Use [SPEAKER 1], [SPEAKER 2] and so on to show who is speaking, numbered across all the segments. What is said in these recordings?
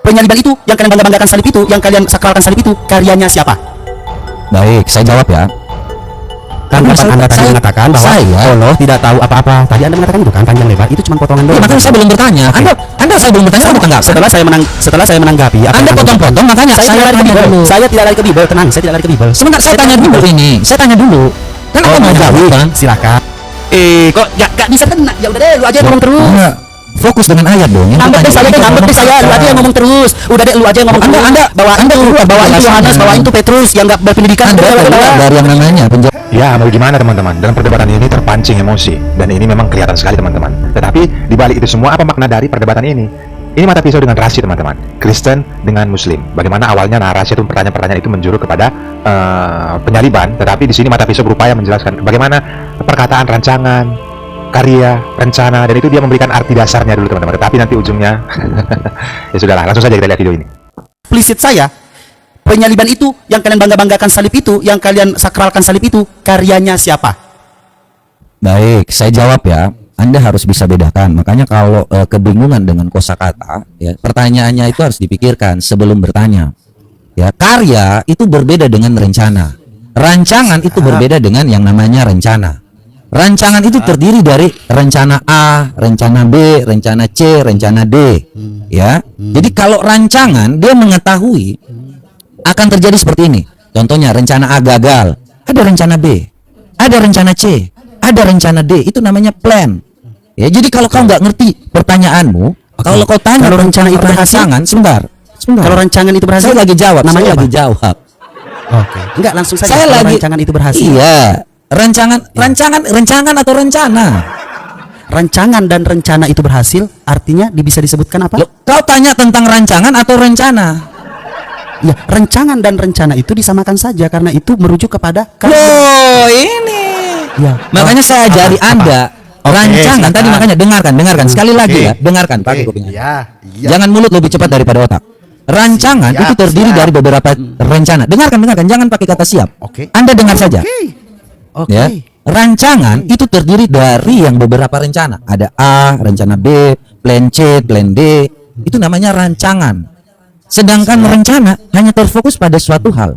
[SPEAKER 1] Penyaliban itu, yang kalian bangga-banggakan salib itu, yang kalian sakralkan salib itu, karyanya siapa?
[SPEAKER 2] Baik, saya jawab ya.
[SPEAKER 1] Kan kapan Anda tadi mengatakan bahwa Allah tidak tahu apa-apa. Tadi Anda mengatakan itu kan panjang lebar, itu cuma potongan doang.
[SPEAKER 2] Makanya saya belum bertanya. Anda saya belum bertanya, Anda tanggapi.
[SPEAKER 1] Setelah saya menanggapi,
[SPEAKER 2] Anda potong-potong, makanya saya tanya dulu.
[SPEAKER 1] Saya tidak lari ke Bible, tenang, saya tidak lari ke Bible.
[SPEAKER 2] Sebentar, saya tanya dulu ini. Saya tanya dulu. Kan Anda mau jawab kan?
[SPEAKER 1] Silakan. Kok gak bisa kena? Ya udah deh, lu aja ngomong terus.
[SPEAKER 2] Fokus dengan ayat dong.
[SPEAKER 1] Ngambek deh saya, lu aja yang ngomong terus. Udah deh, lu aja yang ngomong terus. Anda bawain itu Yohanes, bawain itu Petrus yang enggak berpendidikan.
[SPEAKER 2] Dari yang namanya penjara.
[SPEAKER 3] Ya, mau gimana teman-teman? Dalam perdebatan ini terpancing emosi, dan ini memang kelihatan sekali teman-teman. Tetapi di balik itu semua, apa makna dari perdebatan ini? Ini mata pisau dengan rasi teman-teman. Kristen dengan Muslim. Bagaimana awalnya narasi itu, pertanyaan-pertanyaan itu menjuru kepada penyaliban, tetapi di sini mata pisau berupaya menjelaskan bagaimana perkataan rancangan, karya, rencana, dan itu dia memberikan arti dasarnya dulu teman-teman. Tetapi nanti ujungnya ya sudahlah, langsung saja kita lihat video ini.
[SPEAKER 1] Eksplisit saya, penyaliban itu, yang kalian bangga-banggakan salib itu, yang kalian sakralkan salib itu, karyanya siapa?
[SPEAKER 2] Baik, saya jawab ya. Anda harus bisa bedakan. Makanya kalau kebingungan dengan kosakata, ya, pertanyaannya itu harus dipikirkan sebelum bertanya. Ya, karya itu berbeda dengan rencana. Rancangan itu berbeda dengan yang namanya rencana. Rancangan itu terdiri dari rencana A, rencana B, rencana C, rencana D. Ya. Jadi kalau rancangan dia mengetahui akan terjadi seperti ini. Contohnya rencana A gagal, ada rencana B, ada rencana C, ada rencana D. Itu namanya plan. Ya, jadi kalau kau nggak ngerti pertanyaanmu, kalau kau tanya
[SPEAKER 1] kalau rencana itu berhasil,
[SPEAKER 2] sebentar.
[SPEAKER 1] Kalau rancangan itu berhasil,
[SPEAKER 2] saya lagi jawab.
[SPEAKER 1] Namanya
[SPEAKER 2] saya lagi jawab.
[SPEAKER 1] Oke. Enggak, langsung saja.
[SPEAKER 2] Saya lagi
[SPEAKER 1] rancangan itu berhasil.
[SPEAKER 2] Iya. Rancangan atau rencana?
[SPEAKER 1] Rancangan dan rencana itu berhasil, artinya bisa disebutkan apa?
[SPEAKER 2] Loh, kau tanya tentang rancangan atau rencana?
[SPEAKER 1] Ya, rancangan dan rencana itu disamakan saja karena itu merujuk kepada
[SPEAKER 2] loh, ini.
[SPEAKER 1] Ya.
[SPEAKER 2] Makanya saya ajari Anda rancangan tadi, makanya dengarkan sekali lagi ya, dengarkan pakai kupingnya.
[SPEAKER 1] Iya.
[SPEAKER 2] Jangan mulut lebih cepat daripada otak. Rancangan itu terdiri dari beberapa rencana. Dengarkan, jangan pakai kata siap. Anda dengar saja. Ya, rancangan itu terdiri dari yang beberapa rencana. Ada A, rencana B, plan C, plan D. Itu namanya rancangan. Sedangkan rencana hanya terfokus pada suatu hal.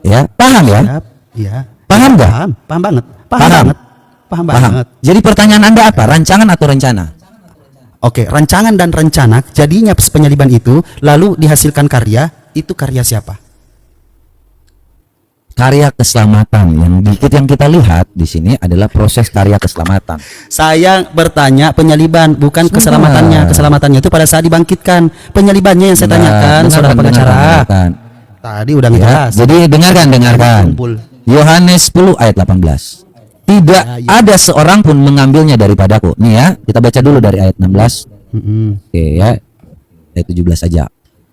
[SPEAKER 2] Ya, paham ya?
[SPEAKER 1] Iya.
[SPEAKER 2] Paham nggak?
[SPEAKER 1] Paham banget. Paham banget.
[SPEAKER 2] Jadi pertanyaan Anda apa? Rancangan atau rencana?
[SPEAKER 1] Oke, rancangan dan rencana jadinya penyaliban itu lalu dihasilkan karya, itu karya siapa?
[SPEAKER 2] Karya keselamatan. Yang kita lihat di sini adalah proses karya keselamatan.
[SPEAKER 1] Saya bertanya penyaliban, bukan keselamatannya. Keselamatannya itu pada saat dibangkitkan. Penyalibannya yang saya tanyakan, saudara pengacara. Tadi udah jelas.
[SPEAKER 2] Jadi dengarkan. Yohanes 10 ayat 18. Tidak ada seorang pun mengambilnya daripadaku. Nih ya, kita baca dulu dari ayat 16. Oke ya, ayat 17 saja.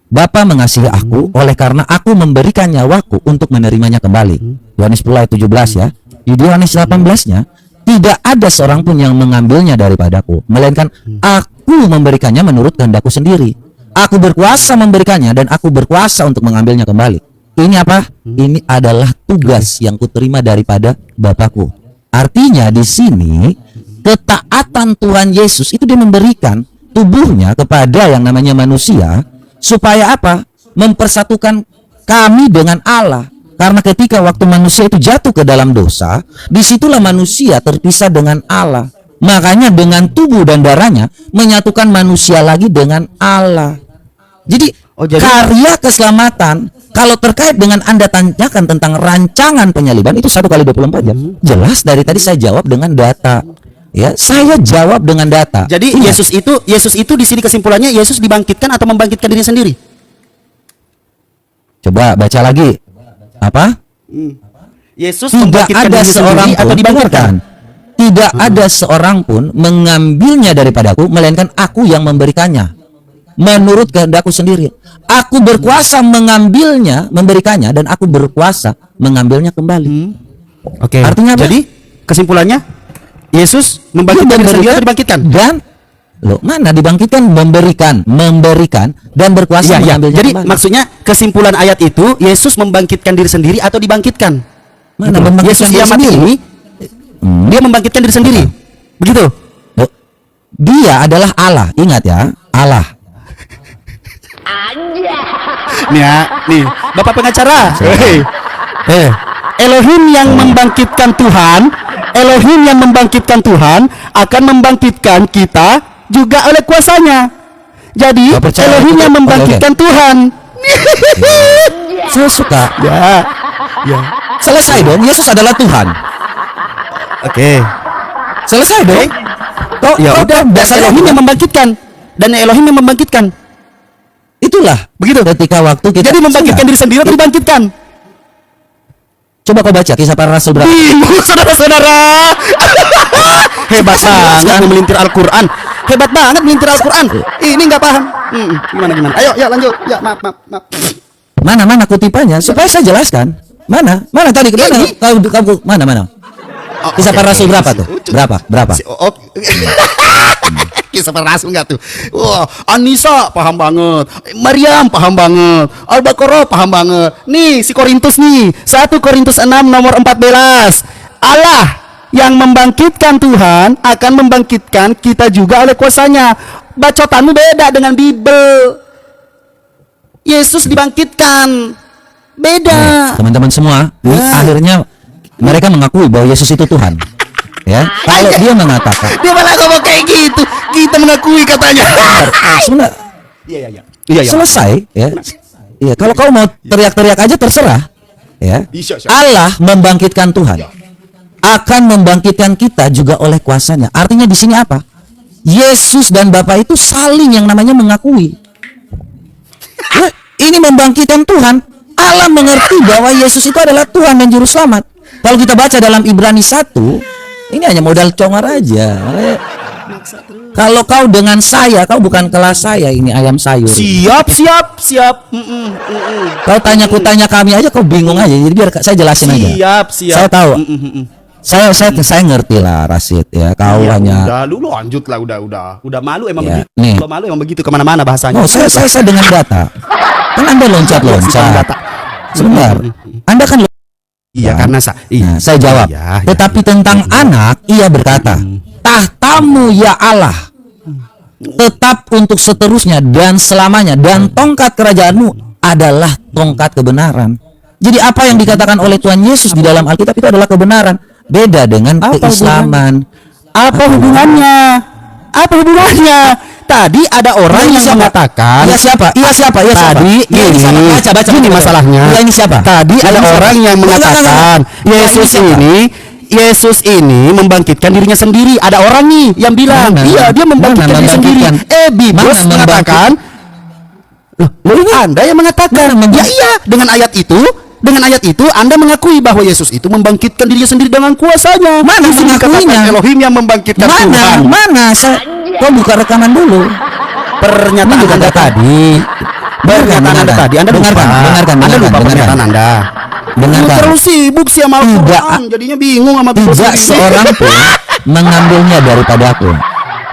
[SPEAKER 2] Bapa mengasihi aku oleh karena aku memberikan nyawaku untuk menerimanya kembali. Yohanes 10 ayat 17 ya. Di Yohanes 18-nya, tidak ada seorang pun yang mengambilnya daripadaku, melainkan aku memberikannya menurut kehendakku sendiri. Aku berkuasa memberikannya dan aku berkuasa untuk mengambilnya kembali. Ini apa? Ini adalah tugas yang kuterima daripada Bapakku. Artinya di sini ketaatan Tuhan Yesus itu dia memberikan tubuhnya kepada yang namanya manusia supaya apa? Mempersatukan kami dengan Allah. Karena ketika waktu manusia itu jatuh ke dalam dosa, disitulah manusia terpisah dengan Allah. Makanya dengan tubuh dan darahnya menyatukan manusia lagi dengan Allah. Jadi karya keselamatan, kalau terkait dengan Anda tanyakan tentang rancangan penyaliban, itu 1x24 jam. Jelas dari tadi saya jawab dengan data. Ya, saya jawab dengan data.
[SPEAKER 1] Jadi Yesus itu di sini kesimpulannya Yesus dibangkitkan atau membangkitkan diri sendiri?
[SPEAKER 2] Coba baca lagi. Apa?
[SPEAKER 1] Yesus
[SPEAKER 2] tidak ada seorang pun, atau dibangkitkan. Tidak ada seorang pun mengambilnya daripadaku, melainkan aku yang memberikannya menurut kehendakku sendiri. Aku berkuasa mengambilnya, memberikannya, dan aku berkuasa mengambilnya kembali.
[SPEAKER 1] Oke.
[SPEAKER 2] Artinya apa?
[SPEAKER 1] Jadi kesimpulannya Yesus membangkitkan diri sendiri atau dibangkitkan?
[SPEAKER 2] Dan loh, mana dibangkitkan? Memberikan dan berkuasa mengambilnya
[SPEAKER 1] jadi
[SPEAKER 2] kembali.
[SPEAKER 1] Maksudnya kesimpulan ayat itu Yesus membangkitkan diri sendiri atau dibangkitkan?
[SPEAKER 2] Mana membangkitkan
[SPEAKER 1] Yesus yang mati ini dia membangkitkan diri sendiri. Begitu?
[SPEAKER 2] Dia adalah Allah. Ingat ya, Allah.
[SPEAKER 4] Anjay.
[SPEAKER 1] Nih ya, nih, Bapak pengacara. Elohim yang membangkitkan Tuhan, Elohim yang membangkitkan Tuhan akan membangkitkan kita juga oleh kuasanya. Jadi Elohim yang membangkitkan Tuhan.
[SPEAKER 2] Saya suka.
[SPEAKER 1] Ya.
[SPEAKER 2] Selesai dong. Yesus adalah Tuhan.
[SPEAKER 1] Oke.
[SPEAKER 2] Selesai dong.
[SPEAKER 1] Ya udah, dasar Elohim yang membangkitkan dan Elohim yang membangkitkan.
[SPEAKER 2] Itulah
[SPEAKER 1] Begitu.
[SPEAKER 2] ketika waktu kita
[SPEAKER 1] Jadi membangkitkan diri sendiri atau dibangkitkan?
[SPEAKER 2] Coba kau baca Kisah Para Rasul berapa?
[SPEAKER 1] Bingung saudara-saudara. Hebat banget melintir Al-Quran. Hebat banget melintir Al-Quran. Ini nggak paham. Gimana? Ayo, ya lanjut. Ya maaf.
[SPEAKER 2] Mana kutipannya supaya saya jelaskan. Mana tadi kemana? Kau mana? Kisah Para Rasul berapa tuh? Berapa?
[SPEAKER 1] Kisah Para Rasul enggak tuh? Wah, Anissa paham banget, Maryam paham banget, Al-Baqarah paham banget. Nih si Korintus nih, 1 Korintus 6 nomor 14. Allah yang membangkitkan Tuhan akan membangkitkan kita juga oleh kuasanya. Bacotanmu beda dengan Bible. Yesus dibangkitkan. Beda.
[SPEAKER 2] Teman-teman semua, akhirnya mereka mengakui bahwa Yesus itu Tuhan. Ya, kalau dia mengatakan,
[SPEAKER 1] dia malah ngomong kayak gitu. Kita mengakui katanya.
[SPEAKER 2] sebenarnya
[SPEAKER 1] Iya.
[SPEAKER 2] selesai ya. Iya, kalau kau mau teriak-teriak aja terserah. Ya.
[SPEAKER 1] Bisa.
[SPEAKER 2] Allah membangkitkan Tuhan. Akan membangkitkan kita juga oleh kuasanya. Artinya di sini apa? Yesus dan Bapa itu saling yang namanya mengakui. Ya, ini membangkitkan Tuhan. Allah mengerti bahwa Yesus itu adalah Tuhan dan Juru Selamat. Kalau kita baca dalam Ibrani 1, ini hanya modal congor aja. Kalau kau dengan saya, kau bukan kelas saya, ini ayam sayur.
[SPEAKER 1] Siap.
[SPEAKER 2] Kau tanya kami aja, kau bingung aja. Jadi biar saya jelasin aja.
[SPEAKER 1] Siap.
[SPEAKER 2] Saya tahu. Saya ngerti lah, Rasid ya. Kau hanya.
[SPEAKER 1] Udah, lu lanjut lah, udah malu emang
[SPEAKER 2] Ya,
[SPEAKER 1] begitu.
[SPEAKER 2] nih.
[SPEAKER 1] Kalau malu emang begitu kemana-mana bahasanya.
[SPEAKER 2] Oh, saya dengan data. Kan Anda loncat-loncat. Sebentar. Anda kan.
[SPEAKER 1] Iya, karena
[SPEAKER 2] Nah, saya jawab. Tetapi tentang anak, ia berkata, tahtamu ya Allah tetap untuk seterusnya dan selamanya, dan tongkat kerajaanmu adalah tongkat kebenaran. Jadi apa yang dikatakan oleh Tuhan Yesus di dalam Alkitab itu adalah kebenaran. Beda dengan keislaman.
[SPEAKER 1] Apa hubungannya? Tadi ada orang yang mengatakan,
[SPEAKER 2] Iya siapa?
[SPEAKER 1] Tadi
[SPEAKER 2] baca
[SPEAKER 1] ini masalahnya.
[SPEAKER 2] Iya, ini siapa?
[SPEAKER 1] Tadi ada orang yang mengatakan Yesus ini membangkitkan dirinya sendiri. Ada orang nih yang bilang, iya dia membangkitkan diri sendiri. Biblos mengatakan, loh ini Anda yang mengatakan. Ya iya, dengan ayat itu Anda mengakui bahwa Yesus itu membangkitkan dirinya sendiri dengan kuasanya.
[SPEAKER 2] Mana mengakuinya?
[SPEAKER 1] Elohim yang membangkitkan Tuhan.
[SPEAKER 2] Mana? Kau buka rekaman dulu.
[SPEAKER 1] Pernyataan Anda tadi. Anda lupa pernyataan Anda.
[SPEAKER 2] Dengarkan.
[SPEAKER 1] Terlalu sibuk sih sama Al-Quran, jadinya bingung sama Bible
[SPEAKER 2] tidak
[SPEAKER 1] sendiri.
[SPEAKER 2] seorang pun mengambilnya daripadaku,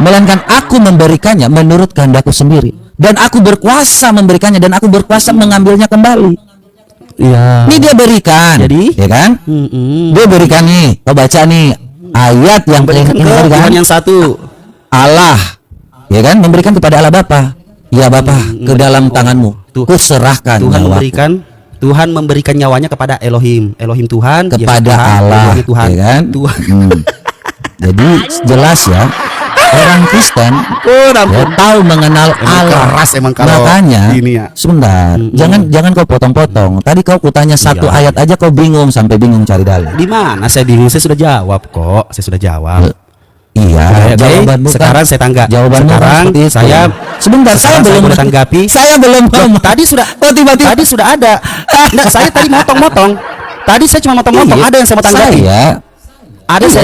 [SPEAKER 2] melainkan aku memberikannya menurut kehendakku sendiri, dan aku berkuasa memberikannya, dan aku berkuasa mengambilnya kembali.
[SPEAKER 1] Iya.
[SPEAKER 2] Ini dia berikan.
[SPEAKER 1] Jadi?
[SPEAKER 2] Ya kan? Dia berikan nih. Kau baca nih ayat yang
[SPEAKER 1] Berikan ke Tuhan yang satu.
[SPEAKER 2] Allah, ya kan, memberikan kepada Allah Bapa. Ya Bapa, ke dalam tanganmu kuserahkan nyawaku.
[SPEAKER 1] Tuhan memberikan nyawanya kepada Elohim Tuhan,
[SPEAKER 2] kepada
[SPEAKER 1] Tuhan,
[SPEAKER 2] Allah,
[SPEAKER 1] Tuhan,
[SPEAKER 2] ya kan?
[SPEAKER 1] Tuhan.
[SPEAKER 2] Jadi jelas ya, orang Kristen ya, tahu mengenal Allah.
[SPEAKER 1] Keras emang kalau
[SPEAKER 2] makanya
[SPEAKER 1] ini ya.
[SPEAKER 2] Sebentar, jangan kau potong-potong. Tadi kau kutanya satu ayat aja kau bingung sampai bingung cari dalil.
[SPEAKER 1] Di mana saya bingung? Saya sudah jawab kok. Saya sudah jawab.
[SPEAKER 2] Iya, jawabanmu
[SPEAKER 1] sekarang saya tanggap.
[SPEAKER 2] Jawabanmu
[SPEAKER 1] sekarang saya
[SPEAKER 2] sebentar, saya belum
[SPEAKER 1] tanggapi.
[SPEAKER 2] Saya belum ngomong.
[SPEAKER 1] Tadi sudah
[SPEAKER 2] tiba-tiba
[SPEAKER 1] tadi sudah ada. Enggak, saya tadi motong-motong. Tadi saya cuma motong-motong.
[SPEAKER 2] Iya,
[SPEAKER 1] ada yang saya mau tanggapi.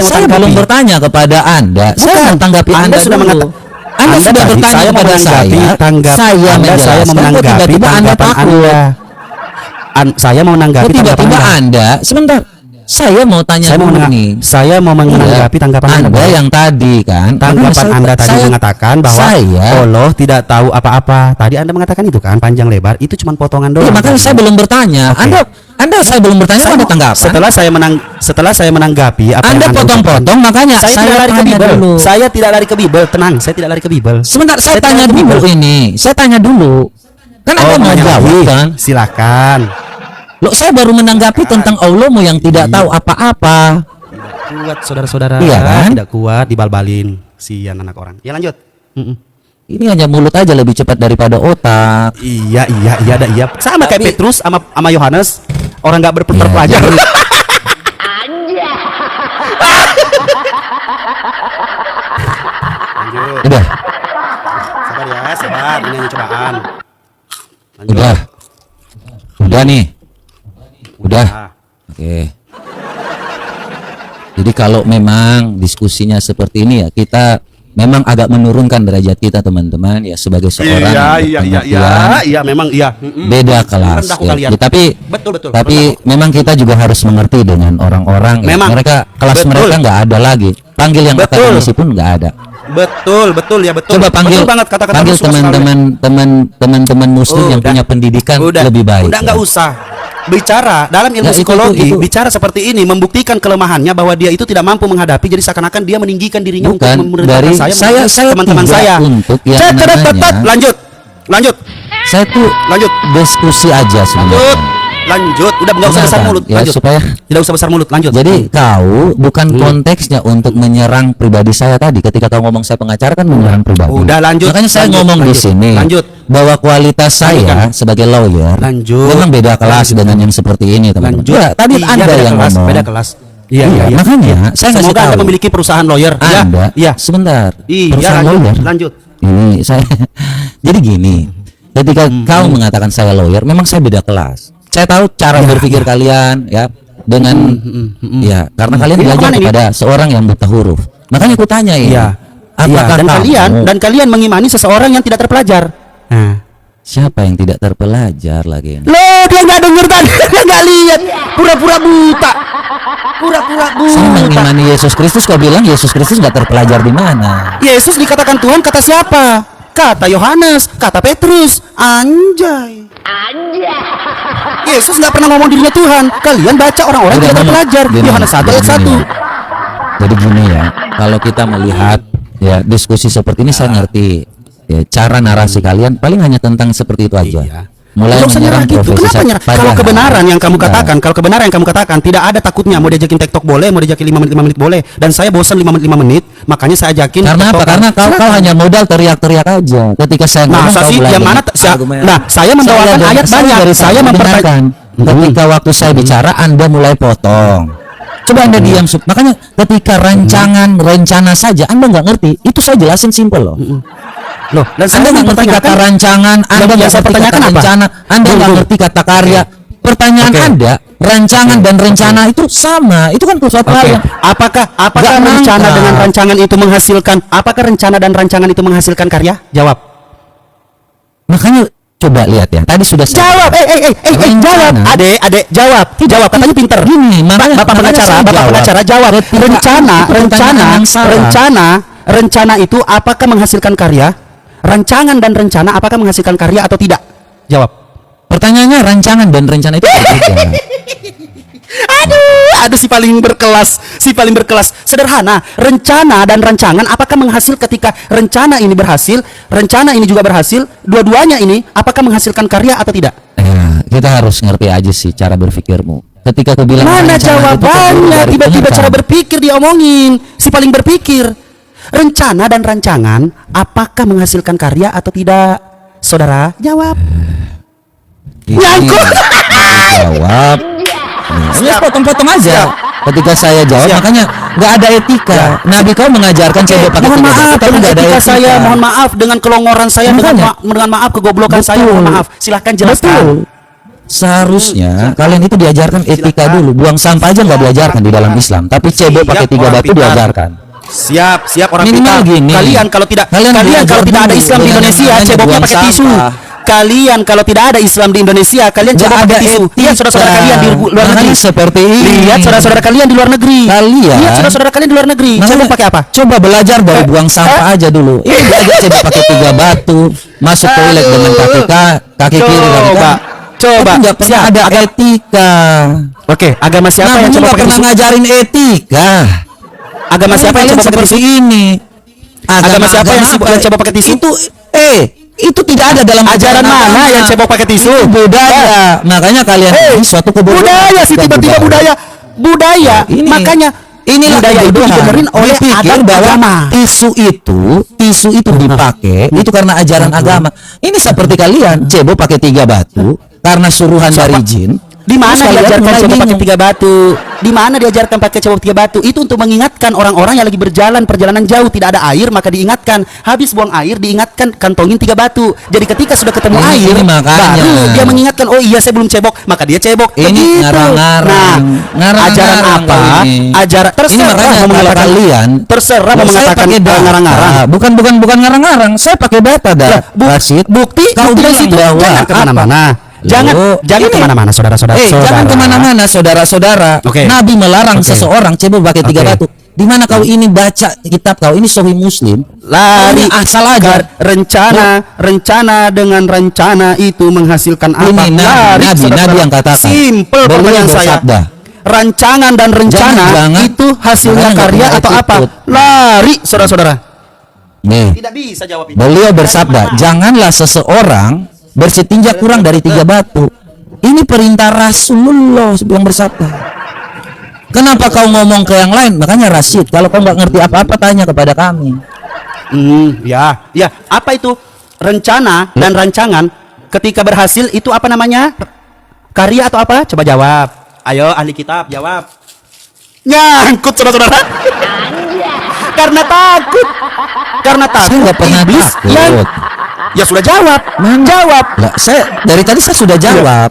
[SPEAKER 2] Saya belum bertanya kepada Anda. Saya mau tanggapi Anda
[SPEAKER 1] sudah
[SPEAKER 2] dulu. Anda sudah bertanya kepada saya. Saya mau menanggapi. Tiba-tiba Anda takut.
[SPEAKER 1] Saya mau menanggapi.
[SPEAKER 2] Tiba-tiba Anda sebentar. Saya mau tanya dulu nih.
[SPEAKER 1] Saya mau menanggapi tanggapan
[SPEAKER 2] Anda yang tadi kan.
[SPEAKER 1] Tanggapan Anda tadi mengatakan bahwa Allah tidak tahu apa-apa. Tadi Anda mengatakan itu kan panjang lebar. Itu cuma potongan doang.
[SPEAKER 2] Ya, makanya saya belum bertanya. Anda saya belum bertanya pada tanggapan.
[SPEAKER 1] Setelah saya menanggapi apa
[SPEAKER 2] Anda potong-potong, makanya saya
[SPEAKER 1] tidak lari ke Bible.
[SPEAKER 2] Dulu.
[SPEAKER 1] Saya tidak lari ke Bible. Tenang, saya tidak lari ke Bible.
[SPEAKER 2] Sebentar, saya tanya dulu ini. Saya tanya dulu. Kan Anda mau jawab kan?
[SPEAKER 1] Silakan.
[SPEAKER 2] Loh, saya baru menanggapi tentang Allahmu yang tidak tahu apa-apa.
[SPEAKER 1] Kuat saudara-saudara.
[SPEAKER 2] Iya kan?
[SPEAKER 1] Tidak kuat dibal-balin. Sian anak orang. Ya lanjut.
[SPEAKER 2] Ini hanya mulut aja lebih cepat daripada otak.
[SPEAKER 1] Iya. Sama kayak
[SPEAKER 2] Tapi-
[SPEAKER 1] Petrus sama Yohanes. Orang nggak
[SPEAKER 2] Iya,
[SPEAKER 1] berpelajar.
[SPEAKER 2] jadi-
[SPEAKER 1] Lanjut.
[SPEAKER 2] Udah,
[SPEAKER 1] Sabar ya, sabar. Ini hanya cobaan. Lanjut.
[SPEAKER 2] udah nih, udah.
[SPEAKER 1] Ah.
[SPEAKER 2] Oke. Jadi kalau memang diskusinya seperti ini ya, kita memang agak menurunkan derajat kita teman-teman ya sebagai seorang pengertian.
[SPEAKER 1] Iya, memang iya.
[SPEAKER 2] Beda kelas
[SPEAKER 1] Rendah
[SPEAKER 2] ya.
[SPEAKER 1] kalian.
[SPEAKER 2] Ya, tapi
[SPEAKER 1] Betul.
[SPEAKER 2] tapi memang kita juga harus mengerti dengan orang-orang ya.
[SPEAKER 1] Memang.
[SPEAKER 2] Mereka kelas
[SPEAKER 1] Betul.
[SPEAKER 2] mereka nggak ada lagi, panggil yang
[SPEAKER 1] Betul.
[SPEAKER 2] akademisi pun nggak ada.
[SPEAKER 1] Betul ya betul.
[SPEAKER 2] Coba panggil
[SPEAKER 1] Betul banget kata-kata
[SPEAKER 2] panggil
[SPEAKER 1] lu suka sekali.
[SPEAKER 2] teman-teman muslim yang
[SPEAKER 1] Udah.
[SPEAKER 2] punya pendidikan
[SPEAKER 1] Udah,
[SPEAKER 2] lebih baik.
[SPEAKER 1] Udah
[SPEAKER 2] ya.
[SPEAKER 1] nggak usah bicara dalam ilmu
[SPEAKER 2] Ya, itu-
[SPEAKER 1] psikologi.
[SPEAKER 2] itu.
[SPEAKER 1] Bicara seperti ini membuktikan kelemahannya bahwa dia itu tidak mampu menghadapi. Jadi seakan-akan dia meninggikan dirinya
[SPEAKER 2] Bukan,
[SPEAKER 1] untuk
[SPEAKER 2] dari
[SPEAKER 1] memerintahkan
[SPEAKER 2] saya
[SPEAKER 1] teman-teman
[SPEAKER 2] tidak
[SPEAKER 1] saya.
[SPEAKER 2] untuk yang namanya-
[SPEAKER 1] Lanjut.
[SPEAKER 2] Saya tuh
[SPEAKER 1] Lanjut.
[SPEAKER 2] diskusi aja sebenarnya.
[SPEAKER 1] Lanjut. Udah nggak usah
[SPEAKER 2] Kenapa?
[SPEAKER 1] besar mulut.
[SPEAKER 2] Ya,
[SPEAKER 1] Lanjut.
[SPEAKER 2] supaya
[SPEAKER 1] Tidak usah besar mulut. Lanjut.
[SPEAKER 2] jadi kau bukan konteksnya untuk menyerang pribadi saya tadi. Ketika kau ngomong saya pengacara kan menyerang pribadi.
[SPEAKER 1] Udah, lanjut.
[SPEAKER 2] Makanya saya
[SPEAKER 1] Lanjut,
[SPEAKER 2] ngomong di
[SPEAKER 1] lanjut.
[SPEAKER 2] sini
[SPEAKER 1] Lanjut.
[SPEAKER 2] bahwa kualitas saya
[SPEAKER 1] Lanjutkan.
[SPEAKER 2] sebagai lawyer
[SPEAKER 1] Lanjut.
[SPEAKER 2] memang beda kelas
[SPEAKER 1] Lanjut.
[SPEAKER 2] dengan yang seperti ini teman-teman.
[SPEAKER 1] Lanjut.
[SPEAKER 2] Ya, tadi
[SPEAKER 1] Iya,
[SPEAKER 2] Anda
[SPEAKER 1] beda
[SPEAKER 2] yang
[SPEAKER 1] kelas,
[SPEAKER 2] ngomong.
[SPEAKER 1] beda kelas. Iya.
[SPEAKER 2] Makanya saya ngasih
[SPEAKER 1] Semoga Anda
[SPEAKER 2] tahu.
[SPEAKER 1] memiliki perusahaan lawyer. Iya.
[SPEAKER 2] Anda,
[SPEAKER 1] Iya.
[SPEAKER 2] sebentar.
[SPEAKER 1] Iya,
[SPEAKER 2] Perusahaan
[SPEAKER 1] lanjut.
[SPEAKER 2] lawyer.
[SPEAKER 1] Lanjut.
[SPEAKER 2] Ini saya jadi gini. Ketika kau mengatakan saya lawyer, memang saya beda kelas. Saya tahu cara berpikir kalian ya dengan ya karena kalian
[SPEAKER 1] Ini
[SPEAKER 2] belajar
[SPEAKER 1] kemana ini?
[SPEAKER 2] kepada seorang yang buta huruf. Makanya aku tanya ini.
[SPEAKER 1] Iya.
[SPEAKER 2] Apakah
[SPEAKER 1] Dan
[SPEAKER 2] kamu-
[SPEAKER 1] kalian mengimani seseorang yang tidak terpelajar. Nah.
[SPEAKER 2] siapa yang tidak terpelajar lagi ini?
[SPEAKER 1] Loh, dia nggak denger tadi, dia nggak lihat, pura-pura buta.
[SPEAKER 2] Saya mengimani Yesus Kristus, kau bilang Yesus Kristus nggak terpelajar di mana?
[SPEAKER 1] Yesus dikatakan Tuhan kata siapa? Kata Yohanes, kata Petrus. Anjay. Yesus nggak pernah ngomong dirinya Tuhan. Kalian baca orang-orang
[SPEAKER 2] Udah,
[SPEAKER 1] tidak
[SPEAKER 2] ngomong.
[SPEAKER 1] terpelajar.
[SPEAKER 2] Gini,
[SPEAKER 1] Yohanes 1 ayat
[SPEAKER 2] gini
[SPEAKER 1] 1.
[SPEAKER 2] ya. Jadi gini ya, kalau kita melihat ya diskusi seperti ini saya ngerti ya, cara narasi kalian paling hanya tentang seperti itu aja.
[SPEAKER 1] Iya.
[SPEAKER 2] Mulai
[SPEAKER 1] Nggak usah
[SPEAKER 2] menyerang
[SPEAKER 1] nyerah gitu.
[SPEAKER 2] profesi
[SPEAKER 1] Kenapa
[SPEAKER 2] saya.
[SPEAKER 1] nyerah? Kalau
[SPEAKER 2] Padahal-
[SPEAKER 1] kebenaran yang kamu
[SPEAKER 2] Sebentar.
[SPEAKER 1] katakan, kalau kebenaran yang kamu katakan tidak ada takutnya. Mau diajakin TikTok boleh, mau diajakin 5 menit boleh. Dan saya bosan 5 menit, makanya saya ajakin.
[SPEAKER 2] Karena apa?
[SPEAKER 1] TikTok.
[SPEAKER 2] Karena kau
[SPEAKER 1] Silakan.
[SPEAKER 2] hanya modal teriak-teriak aja. Ketika saya
[SPEAKER 1] Nah,
[SPEAKER 2] ngomong, kau
[SPEAKER 1] Sasi,
[SPEAKER 2] mulai
[SPEAKER 1] yang mana
[SPEAKER 2] dengan argumen.
[SPEAKER 1] nah, saya membawakan
[SPEAKER 2] Saya
[SPEAKER 1] ayat banyak.
[SPEAKER 2] dari
[SPEAKER 1] Saya
[SPEAKER 2] tadi
[SPEAKER 1] mempertanyakan.
[SPEAKER 2] dengarkan. Ketika waktu saya bicara, Anda mulai potong. Coba Anda diam. Makanya ketika rencana saja Anda nggak ngerti, itu saya jelasin simpel loh.
[SPEAKER 1] Loh, dan saya
[SPEAKER 2] Anda nggak ngerti kata
[SPEAKER 1] mempertanyakan
[SPEAKER 2] rancangan, Anda
[SPEAKER 1] yang
[SPEAKER 2] nggak
[SPEAKER 1] saya
[SPEAKER 2] ngerti kata
[SPEAKER 1] pertanyakan apa?
[SPEAKER 2] rencana, Anda nggak
[SPEAKER 1] Tunggu.
[SPEAKER 2] ngerti kata karya. Pertanyaan
[SPEAKER 1] Oke.
[SPEAKER 2] Anda, rancangan dan rencana itu sama. Itu kan suatu hal
[SPEAKER 1] Oke.
[SPEAKER 2] yang
[SPEAKER 1] Apakah
[SPEAKER 2] Nggak
[SPEAKER 1] rencana
[SPEAKER 2] nangkap.
[SPEAKER 1] dengan rancangan itu menghasilkan? Apakah rencana dan rancangan itu menghasilkan karya? Jawab.
[SPEAKER 2] makanya coba lihat ya. Tadi sudah saya
[SPEAKER 1] Jawab. Jawab.
[SPEAKER 2] Rencana.
[SPEAKER 1] Adek, jawab. Jawab. Katanya pinter.
[SPEAKER 2] Gini, makanya
[SPEAKER 1] Bapak pengacara,
[SPEAKER 2] saya
[SPEAKER 1] Bapak pengacara jawab.
[SPEAKER 2] Ketika-
[SPEAKER 1] Rencana,
[SPEAKER 2] itu pertanyaan yang salah.
[SPEAKER 1] rencana itu apakah menghasilkan karya? Rancangan dan rencana apakah menghasilkan karya atau tidak? Jawab.
[SPEAKER 2] Pertanyaannya rancangan dan rencana itu berbeda.
[SPEAKER 1] Aduh si paling berkelas. Sederhana, rencana dan rancangan apakah menghasil ketika rencana ini berhasil, rencana ini juga berhasil, dua-duanya ini apakah menghasilkan karya atau tidak?
[SPEAKER 2] Ya, kita harus ngerti aja sih cara berpikirmu. Ketika aku bilang
[SPEAKER 1] Mana
[SPEAKER 2] rencana itu terdiri
[SPEAKER 1] jawabannya?
[SPEAKER 2] dari
[SPEAKER 1] Tiba-tiba
[SPEAKER 2] penyetan.
[SPEAKER 1] cara berpikir diomongin. Si paling berpikir. Rencana dan rancangan apakah menghasilkan karya atau tidak? Saudara, jawab.
[SPEAKER 2] Ini
[SPEAKER 1] Nyangkut.
[SPEAKER 2] jawab. Ya potong-potong aja. Ketika saya jawab,
[SPEAKER 1] Siap.
[SPEAKER 2] makanya nggak ada etika. Nabi kau mengajarkan cebok pakai
[SPEAKER 1] Mohon
[SPEAKER 2] tiga
[SPEAKER 1] maaf
[SPEAKER 2] batu, tapi
[SPEAKER 1] dengan
[SPEAKER 2] nggak ada
[SPEAKER 1] etika
[SPEAKER 2] etika.
[SPEAKER 1] saya, mohon maaf dengan kelongoran saya,
[SPEAKER 2] Makanya.
[SPEAKER 1] dengan maaf kegoblokan saya, mohon maaf. Silahkan jelaskan.
[SPEAKER 2] Betul. Seharusnya kalian itu diajarkan etika dulu. Buang sampah aja nggak diajarkan di dalam Islam, tapi cebok pakai
[SPEAKER 1] Siap,
[SPEAKER 2] tiga
[SPEAKER 1] orang
[SPEAKER 2] batu
[SPEAKER 1] pintar.
[SPEAKER 2] diajarkan.
[SPEAKER 1] Siap orang
[SPEAKER 2] Minimal
[SPEAKER 1] pintar.
[SPEAKER 2] gini.
[SPEAKER 1] Kalian kalau tidak
[SPEAKER 2] Kalian
[SPEAKER 1] kalau tidak ada
[SPEAKER 2] dulu
[SPEAKER 1] Islam di
[SPEAKER 2] dengan
[SPEAKER 1] Indonesia,
[SPEAKER 2] namanya
[SPEAKER 1] ceboknya
[SPEAKER 2] buang
[SPEAKER 1] pakai tisu.
[SPEAKER 2] sampah.
[SPEAKER 1] Kalian kalau tidak ada Islam di Indonesia, kalian
[SPEAKER 2] Nggak
[SPEAKER 1] cebok
[SPEAKER 2] ada
[SPEAKER 1] pakai tisu.
[SPEAKER 2] etika.
[SPEAKER 1] Lihat saudara-saudara kalian di luar negeri.
[SPEAKER 2] Makanya seperti ini.
[SPEAKER 1] Lihat saudara-saudara kalian di luar negeri.
[SPEAKER 2] Kalian.
[SPEAKER 1] Lihat saudara-saudara kalian di luar negeri.
[SPEAKER 2] Makanya
[SPEAKER 1] Cebok pakai apa?
[SPEAKER 2] Coba belajar dari buang sampah aja dulu. Ini belajar cebok pakai tiga batu, masuk toilet dengan kaki kiri kaki
[SPEAKER 1] Coba.
[SPEAKER 2] kanan.
[SPEAKER 1] Coba.
[SPEAKER 2] Tapi nggak pernah
[SPEAKER 1] Siap.
[SPEAKER 2] ada etika.
[SPEAKER 1] Oke, agama siapa
[SPEAKER 2] Nabi
[SPEAKER 1] yang coba
[SPEAKER 2] nggak
[SPEAKER 1] pakai
[SPEAKER 2] pernah
[SPEAKER 1] tisu?
[SPEAKER 2] ngajarin etika.
[SPEAKER 1] Agama siapa yang
[SPEAKER 2] Kalian
[SPEAKER 1] coba pakai
[SPEAKER 2] seperti
[SPEAKER 1] tisu?
[SPEAKER 2] ini?
[SPEAKER 1] Agama siapa yang
[SPEAKER 2] apa?
[SPEAKER 1] coba pakai tisu?
[SPEAKER 2] Itu Itu tidak ada dalam
[SPEAKER 1] Ajaran mana yang cebok pakai tisu?
[SPEAKER 2] Itu budaya. Makanya kalian ini suatu kebodohan.
[SPEAKER 1] Budaya sih, tiba-tiba budaya.
[SPEAKER 2] Ini
[SPEAKER 1] Makanya
[SPEAKER 2] inilah
[SPEAKER 1] budaya itu
[SPEAKER 2] kebodohan.
[SPEAKER 1] dibenerin oleh
[SPEAKER 2] Dipikir
[SPEAKER 1] adat
[SPEAKER 2] bahwa
[SPEAKER 1] agama.
[SPEAKER 2] tisu itu dipakai itu karena ajaran agama. Ini seperti kalian cebok pakai 3 batu karena suruhan dari jin.
[SPEAKER 1] Di mana
[SPEAKER 2] Terus kalian
[SPEAKER 1] diajarkan
[SPEAKER 2] mulai
[SPEAKER 1] cebok pakai
[SPEAKER 2] bingung.
[SPEAKER 1] 3 batu? Di mana diajarkan pakai cebok 3 batu? Itu untuk mengingatkan orang-orang yang lagi berjalan perjalanan jauh, tidak ada air, maka diingatkan. Habis buang air diingatkan kantongin 3 batu. Jadi ketika sudah ketemu air,
[SPEAKER 2] Ini makanya.
[SPEAKER 1] baru dia mengingatkan, oh iya saya belum cebok, maka dia cebok.
[SPEAKER 2] Ini
[SPEAKER 1] Begitu.
[SPEAKER 2] ngarang-ngarang.
[SPEAKER 1] Nah,
[SPEAKER 2] Ngarang-ngarang
[SPEAKER 1] ajaran apa?
[SPEAKER 2] kau ini.
[SPEAKER 1] Ajaran
[SPEAKER 2] Ini
[SPEAKER 1] terserah
[SPEAKER 2] makanya
[SPEAKER 1] mau
[SPEAKER 2] kalau
[SPEAKER 1] mengatakan
[SPEAKER 2] kalian
[SPEAKER 1] terserah mau
[SPEAKER 2] saya
[SPEAKER 1] mengatakan
[SPEAKER 2] pakai data.
[SPEAKER 1] ngarang-ngarang.
[SPEAKER 2] Bukan ngarang-ngarang. Saya pakai data dah. Rasid.
[SPEAKER 1] Bukti
[SPEAKER 2] Kau
[SPEAKER 1] bukti dari
[SPEAKER 2] bilang
[SPEAKER 1] situ.
[SPEAKER 2] bahwa
[SPEAKER 1] Jangan kemana-mana. Jangan
[SPEAKER 2] Ini.
[SPEAKER 1] kemana-mana saudara-saudara.
[SPEAKER 2] Jangan kemana-mana saudara-saudara.
[SPEAKER 1] Oke.
[SPEAKER 2] Nabi melarang
[SPEAKER 1] Oke.
[SPEAKER 2] seseorang cebok pakai 3
[SPEAKER 1] Oke.
[SPEAKER 2] batu. Di mana kau ini baca kitab kau ini Sahih Muslim?
[SPEAKER 1] Lari
[SPEAKER 2] Ini asal aja.
[SPEAKER 1] rencana dengan rencana itu menghasilkan apa?
[SPEAKER 2] Ini
[SPEAKER 1] Lari,
[SPEAKER 2] Nabi
[SPEAKER 1] saudara-saudara.
[SPEAKER 2] yang katakan.
[SPEAKER 1] Simple
[SPEAKER 2] Beliau
[SPEAKER 1] pertanyaan saya.
[SPEAKER 2] bersabda.
[SPEAKER 1] Rancangan dan rencana
[SPEAKER 2] Jangan.
[SPEAKER 1] itu hasilnya
[SPEAKER 2] Makanya
[SPEAKER 1] karya
[SPEAKER 2] nggak
[SPEAKER 1] atau
[SPEAKER 2] boleh
[SPEAKER 1] apa?
[SPEAKER 2] ikut.
[SPEAKER 1] Lari, saudara-saudara.
[SPEAKER 2] Nih.
[SPEAKER 1] Tidak bisa jawab itu.
[SPEAKER 2] Beliau bersabda, janganlah seseorang bersetinja kurang dari 3 batu. Ini perintah Rasulullah yang bersabda. Kenapa kau ngomong ke yang lain? Makanya Rasid, kalau kau nggak ngerti apa-apa tanya kepada kami.
[SPEAKER 1] Ya. Apa itu rencana dan rancangan? Ketika berhasil itu apa namanya? Karya atau apa? Coba jawab. Ayo ahli kitab jawab. Nyangkut saudara-saudara. Karena takut.
[SPEAKER 2] Saya nggak pernah
[SPEAKER 1] iblis
[SPEAKER 2] takut.
[SPEAKER 1] ya sudah jawab. Jawab.
[SPEAKER 2] Lah, dari tadi saya sudah jawab.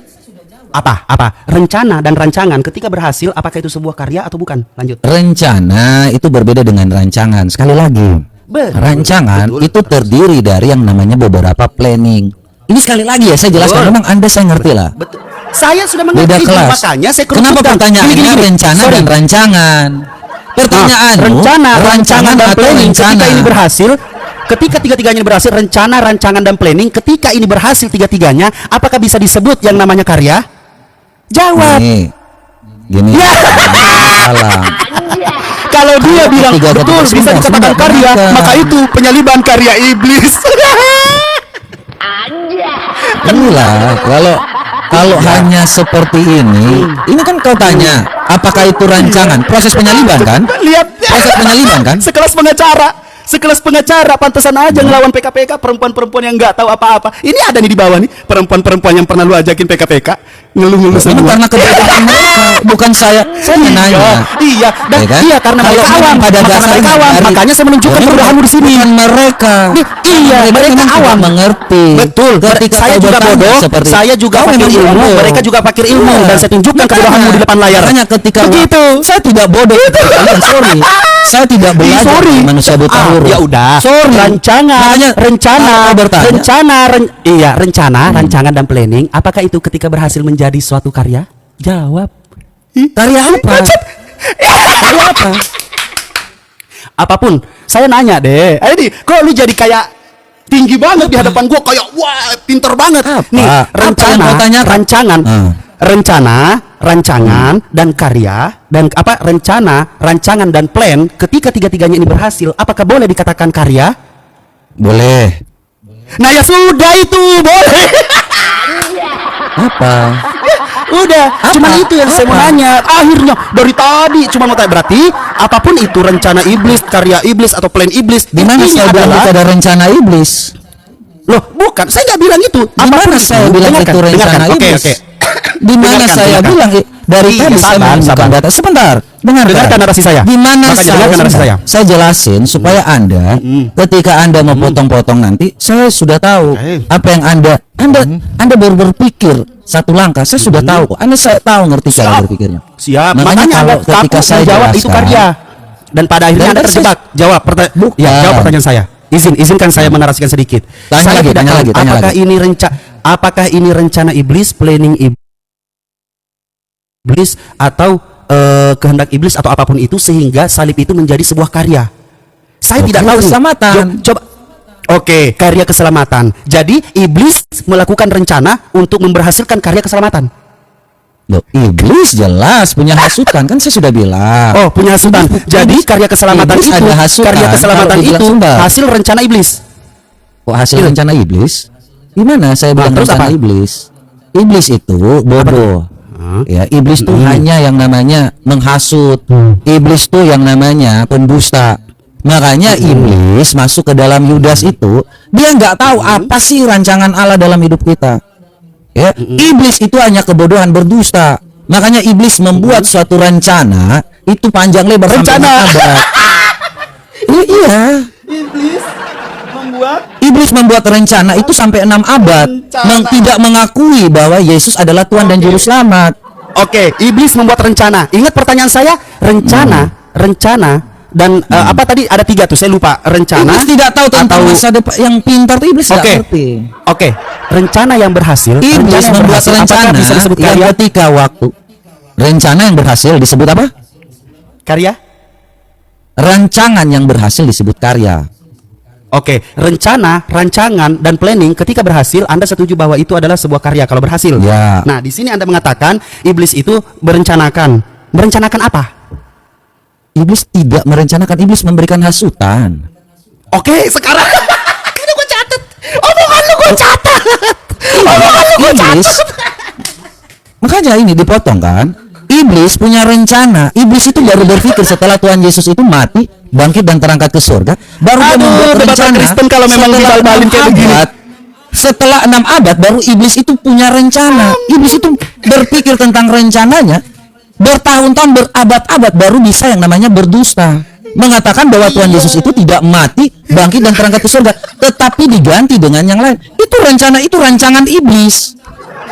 [SPEAKER 1] Apa? Rencana dan rancangan ketika berhasil apakah itu sebuah karya atau bukan? Lanjut.
[SPEAKER 2] Rencana itu berbeda dengan rancangan. Sekali lagi,
[SPEAKER 1] Betul.
[SPEAKER 2] rancangan
[SPEAKER 1] Betul.
[SPEAKER 2] itu terdiri dari yang namanya beberapa planning. Ini sekali lagi ya saya jelaskan.
[SPEAKER 1] Betul.
[SPEAKER 2] Memang Anda saya ngerti lah.
[SPEAKER 1] Betul. Saya sudah
[SPEAKER 2] Beda
[SPEAKER 1] mengerti
[SPEAKER 2] kelas.
[SPEAKER 1] makanya saya
[SPEAKER 2] Kenapa
[SPEAKER 1] kerucutkan.
[SPEAKER 2] pertanyaannya
[SPEAKER 1] Gini.
[SPEAKER 2] rencana
[SPEAKER 1] Sorry.
[SPEAKER 2] dan rancangan? Pertanyaan
[SPEAKER 1] rancangan dan planning ketika ini berhasil, ketika tiga-tiganya ini berhasil, rencana, rancangan dan planning ketika ini berhasil tiga-tiganya, apakah bisa disebut yang namanya karya? Jawab.
[SPEAKER 2] Gini.
[SPEAKER 1] Ya.
[SPEAKER 2] Salah.
[SPEAKER 1] Kalau dia bilang
[SPEAKER 2] Tiga-tiga
[SPEAKER 1] betul bisa
[SPEAKER 2] sudah,
[SPEAKER 1] dikatakan
[SPEAKER 2] sudah,
[SPEAKER 1] karya,
[SPEAKER 2] sudah.
[SPEAKER 1] maka itu penyaliban karya iblis.
[SPEAKER 2] Inilah kalau hanya seperti ini kan kau tanya, apakah itu rancangan? Proses penyaliban kan?
[SPEAKER 1] Lihat.
[SPEAKER 2] Proses penyaliban kan?
[SPEAKER 1] Sekelas pengacara pantesan aja ngelawan PKPK, perempuan-perempuan yang nggak tahu apa-apa. Ini ada nih di bawah nih, perempuan-perempuan yang pernah lu ajakin PKPK, ngeluh-ngeluh
[SPEAKER 2] Ini
[SPEAKER 1] semua.
[SPEAKER 2] karena kebodohan mereka, bukan saya. Saya nanya.
[SPEAKER 1] Iya, dan
[SPEAKER 2] Ya kan?
[SPEAKER 1] iya karena
[SPEAKER 2] Kalau
[SPEAKER 1] mereka awam,
[SPEAKER 2] pada
[SPEAKER 1] karena
[SPEAKER 2] dasarnya
[SPEAKER 1] mereka awam,
[SPEAKER 2] dari-
[SPEAKER 1] makanya saya menunjukkan kebodohanmu di sini.
[SPEAKER 2] Bukan mereka.
[SPEAKER 1] Iya, mereka
[SPEAKER 2] memang
[SPEAKER 1] awam.
[SPEAKER 2] tidak mengerti.
[SPEAKER 1] Betul.
[SPEAKER 2] Ketika
[SPEAKER 1] Saya
[SPEAKER 2] kau
[SPEAKER 1] juga
[SPEAKER 2] bertanya
[SPEAKER 1] bodoh.
[SPEAKER 2] seperti
[SPEAKER 1] Saya juga
[SPEAKER 2] kau
[SPEAKER 1] fakir
[SPEAKER 2] memang
[SPEAKER 1] ilmu.
[SPEAKER 2] bodoh.
[SPEAKER 1] Mereka juga fakir ilmu
[SPEAKER 2] Iya.
[SPEAKER 1] dan saya tunjukkan
[SPEAKER 2] Makanya-
[SPEAKER 1] kebodohanmu di depan layar.
[SPEAKER 2] Makanya ketika
[SPEAKER 1] begitu.
[SPEAKER 2] saya tidak bodoh itu kalian, sorry. Saya tidak belajar
[SPEAKER 1] Sorry.
[SPEAKER 2] dari manusia buta huruf.
[SPEAKER 1] Ya udah.
[SPEAKER 2] Sorry.
[SPEAKER 1] Rancangan,
[SPEAKER 2] Makanya
[SPEAKER 1] rencana,
[SPEAKER 2] kalau kau bertanya,
[SPEAKER 1] rencana, rancangan dan planning. Apakah itu ketika berhasil menjadi suatu karya? Jawab.
[SPEAKER 2] karya apa?
[SPEAKER 1] Karya apa? Apapun. Saya nanya deh. Ayo nih, kok lu jadi kayak tinggi banget di hadapan gua kayak wah pinter banget.
[SPEAKER 2] Apa?
[SPEAKER 1] Nih,
[SPEAKER 2] Apa yang kau tanyakan?
[SPEAKER 1] rancangan, rancangan dan karya dan apa rencana, rancangan dan plan ketika tiga-tiganya ini berhasil, apakah boleh dikatakan karya?
[SPEAKER 2] Boleh.
[SPEAKER 1] Nah ya sudah itu boleh.
[SPEAKER 2] Apa?
[SPEAKER 1] Udah, cuma itu yang saya mau nanya. Akhirnya dari tadi cuma mau tanya berarti apapun itu rencana iblis, karya iblis atau plan iblis,
[SPEAKER 2] Di mana
[SPEAKER 1] intinya
[SPEAKER 2] saya bilang
[SPEAKER 1] adalah-
[SPEAKER 2] itu ada rencana iblis?
[SPEAKER 1] Loh, bukan. Saya nggak bilang itu.
[SPEAKER 2] Di mana saya bilang
[SPEAKER 1] Dengarkan,
[SPEAKER 2] itu rencana
[SPEAKER 1] dengarkan. Oke,
[SPEAKER 2] iblis?
[SPEAKER 1] oke.
[SPEAKER 2] Di mana
[SPEAKER 1] Dengarkan,
[SPEAKER 2] saya
[SPEAKER 1] dengarkan.
[SPEAKER 2] bilang dari
[SPEAKER 1] Iya,
[SPEAKER 2] tadi saya
[SPEAKER 1] sabar,
[SPEAKER 2] menunjukkan
[SPEAKER 1] sabar.
[SPEAKER 2] data. Sebentar,
[SPEAKER 1] Dengarkan narasi saya.
[SPEAKER 2] Di mana
[SPEAKER 1] Makanya
[SPEAKER 2] saya,
[SPEAKER 1] dengarkan narasi
[SPEAKER 2] sebentar.
[SPEAKER 1] saya.
[SPEAKER 2] Saya jelasin supaya Anda ketika Anda mau potong-potong nanti, saya sudah tahu apa yang Anda baru berpikir satu langkah. Saya sudah tahu. Saya tahu ngerti cara
[SPEAKER 1] Siap.
[SPEAKER 2] berpikirnya.
[SPEAKER 1] Siap.
[SPEAKER 2] Makanya
[SPEAKER 1] Makanya
[SPEAKER 2] kalau
[SPEAKER 1] Anda
[SPEAKER 2] ketika
[SPEAKER 1] takut
[SPEAKER 2] saya
[SPEAKER 1] menjawab itu
[SPEAKER 2] jelaskan,
[SPEAKER 1] karya. Dan pada akhirnya
[SPEAKER 2] Dan
[SPEAKER 1] Anda
[SPEAKER 2] saya-
[SPEAKER 1] terjebak. Jawab
[SPEAKER 2] Bukan.
[SPEAKER 1] jawab pertanyaan saya. Izinkan saya menarasikan sedikit.
[SPEAKER 2] Tanya
[SPEAKER 1] Saya
[SPEAKER 2] lagi,
[SPEAKER 1] tidak
[SPEAKER 2] tanya
[SPEAKER 1] tahu
[SPEAKER 2] lagi, tanya
[SPEAKER 1] apakah
[SPEAKER 2] lagi.
[SPEAKER 1] apakah ini rencana iblis, planning iblis atau kehendak iblis atau apapun itu sehingga salib itu menjadi sebuah karya. Saya
[SPEAKER 2] Oke,
[SPEAKER 1] tidak tahu nih.
[SPEAKER 2] keselamatan.
[SPEAKER 1] Coba. Oke, karya keselamatan. Jadi iblis melakukan rencana untuk memberhasilkan karya keselamatan.
[SPEAKER 2] Loh, iblis jelas punya hasutan kan saya sudah bilang.
[SPEAKER 1] Oh, punya hasutan. Jadi karya keselamatan
[SPEAKER 2] Iblis
[SPEAKER 1] itu,
[SPEAKER 2] ada hasutan
[SPEAKER 1] karya keselamatan
[SPEAKER 2] kalau dibilang
[SPEAKER 1] itu
[SPEAKER 2] sumber.
[SPEAKER 1] hasil rencana iblis.
[SPEAKER 2] Kok hasil rencana iblis? Gimana saya bilang
[SPEAKER 1] terus
[SPEAKER 2] rencana
[SPEAKER 1] apa?
[SPEAKER 2] iblis? Iblis itu bodoh. Ya, iblis tuh hanya yang namanya menghasut. Iblis tuh yang namanya pendusta. Makanya iblis masuk ke dalam Yudas itu, dia nggak tahu apa sih rancangan Allah dalam hidup kita. Ya, iblis itu hanya kebodohan berdusta. Makanya iblis membuat suatu rencana itu panjang lebar sampai
[SPEAKER 1] Rencana.
[SPEAKER 2] abad. Iya. Iblis membuat rencana itu sampai 6 abad, tidak mengakui bahwa Yesus adalah Tuhan dan Juru Selamat.
[SPEAKER 1] Oke, iblis membuat rencana. Ingat pertanyaan saya, rencana dan apa tadi ada 3 tuh, saya lupa. Rencana.
[SPEAKER 2] Iblis tidak tahu tentang
[SPEAKER 1] atau-
[SPEAKER 2] masa depan. Yang pintar tuh iblis tidak
[SPEAKER 1] Oke.
[SPEAKER 2] ngerti.
[SPEAKER 1] Oke, rencana yang berhasil.
[SPEAKER 2] Iblis
[SPEAKER 1] yang
[SPEAKER 2] membuat
[SPEAKER 1] berhasil,
[SPEAKER 2] rencana
[SPEAKER 1] apakah bisa disebut
[SPEAKER 2] yang
[SPEAKER 1] karya?
[SPEAKER 2] ketika waktu rencana yang berhasil disebut apa?
[SPEAKER 1] Karya?
[SPEAKER 2] Rancangan yang berhasil disebut karya.
[SPEAKER 1] Oke, rencana, rancangan, dan planning ketika berhasil, Anda setuju bahwa itu adalah sebuah karya kalau berhasil.
[SPEAKER 2] Ya.
[SPEAKER 1] Nah, di sini Anda mengatakan iblis itu berencanakan. Merencanakan apa?
[SPEAKER 2] Iblis tidak merencanakan, iblis memberikan hasutan.
[SPEAKER 1] Oke, sekarang ini gue catat. Omongan lu gue catat. Omongan lu gue
[SPEAKER 2] Iblis,
[SPEAKER 1] catat.
[SPEAKER 2] makanya ini dipotong kan? Iblis punya rencana. Iblis itu baru berpikir setelah Tuhan Yesus itu mati, bangkit dan terangkat ke surga, baru dia
[SPEAKER 1] Aduh,
[SPEAKER 2] membuat
[SPEAKER 1] debat
[SPEAKER 2] rencana.
[SPEAKER 1] Kristen kalau memang
[SPEAKER 2] Setelah
[SPEAKER 1] dibal-balin
[SPEAKER 2] 6
[SPEAKER 1] kayak begini.
[SPEAKER 2] abad, setelah 6 abad baru iblis itu punya rencana. Iblis itu berpikir tentang rencananya bertahun-tahun, berabad-abad baru bisa yang namanya berdusta. Mengatakan bahwa Tuhan Yesus itu tidak mati, bangkit dan terangkat ke surga, tetapi diganti dengan yang lain. Itu rencana, itu rancangan iblis.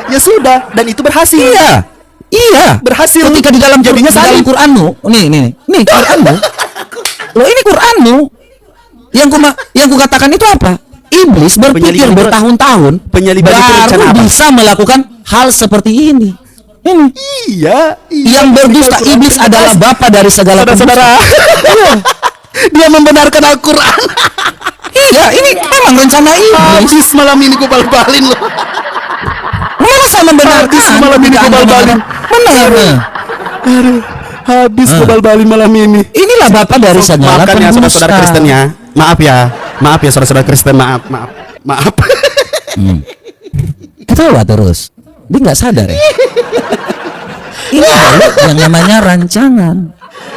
[SPEAKER 1] Ya sudah, dan itu berhasil.
[SPEAKER 2] Iya,
[SPEAKER 1] Berhasil.
[SPEAKER 2] ketika di dalam
[SPEAKER 1] Jadinya
[SPEAKER 2] di dalam
[SPEAKER 1] salib.
[SPEAKER 2] Qur'anmu, nih Qur'anmu. Loh, ini Qur'anmu. Yang ku katakan itu apa? Iblis berpikir
[SPEAKER 1] Penyaliban itu-
[SPEAKER 2] bertahun-tahun
[SPEAKER 1] penyaliban itu rencana
[SPEAKER 2] baru
[SPEAKER 1] apa?
[SPEAKER 2] bisa melakukan hal seperti ini. Ini
[SPEAKER 1] Iya.
[SPEAKER 2] yang berdusta
[SPEAKER 1] Al-Quran
[SPEAKER 2] iblis
[SPEAKER 1] terima
[SPEAKER 2] adalah
[SPEAKER 1] kasih.
[SPEAKER 2] bapa dari segala
[SPEAKER 1] Saudara-saudara.
[SPEAKER 2] pendusta.
[SPEAKER 1] Dia membenarkan Al-Quran.
[SPEAKER 2] Iya, ini memang rencana iblis.
[SPEAKER 1] Habis malam ini gue bal-balin loh.
[SPEAKER 2] Masa membenarkan?
[SPEAKER 1] Habis malam ini gue bal-balin.
[SPEAKER 2] Benar.
[SPEAKER 1] Habis gue bal-balin malam ini.
[SPEAKER 2] Inilah bapa dari segala
[SPEAKER 1] Maafkan ya
[SPEAKER 2] pendusta.
[SPEAKER 1] saudara-saudara Kristen ya. Maaf ya saudara-saudara Kristen, maaf.
[SPEAKER 2] Ketawa terus. Dia nggak sadar ya. Ini loh yang namanya rancangan.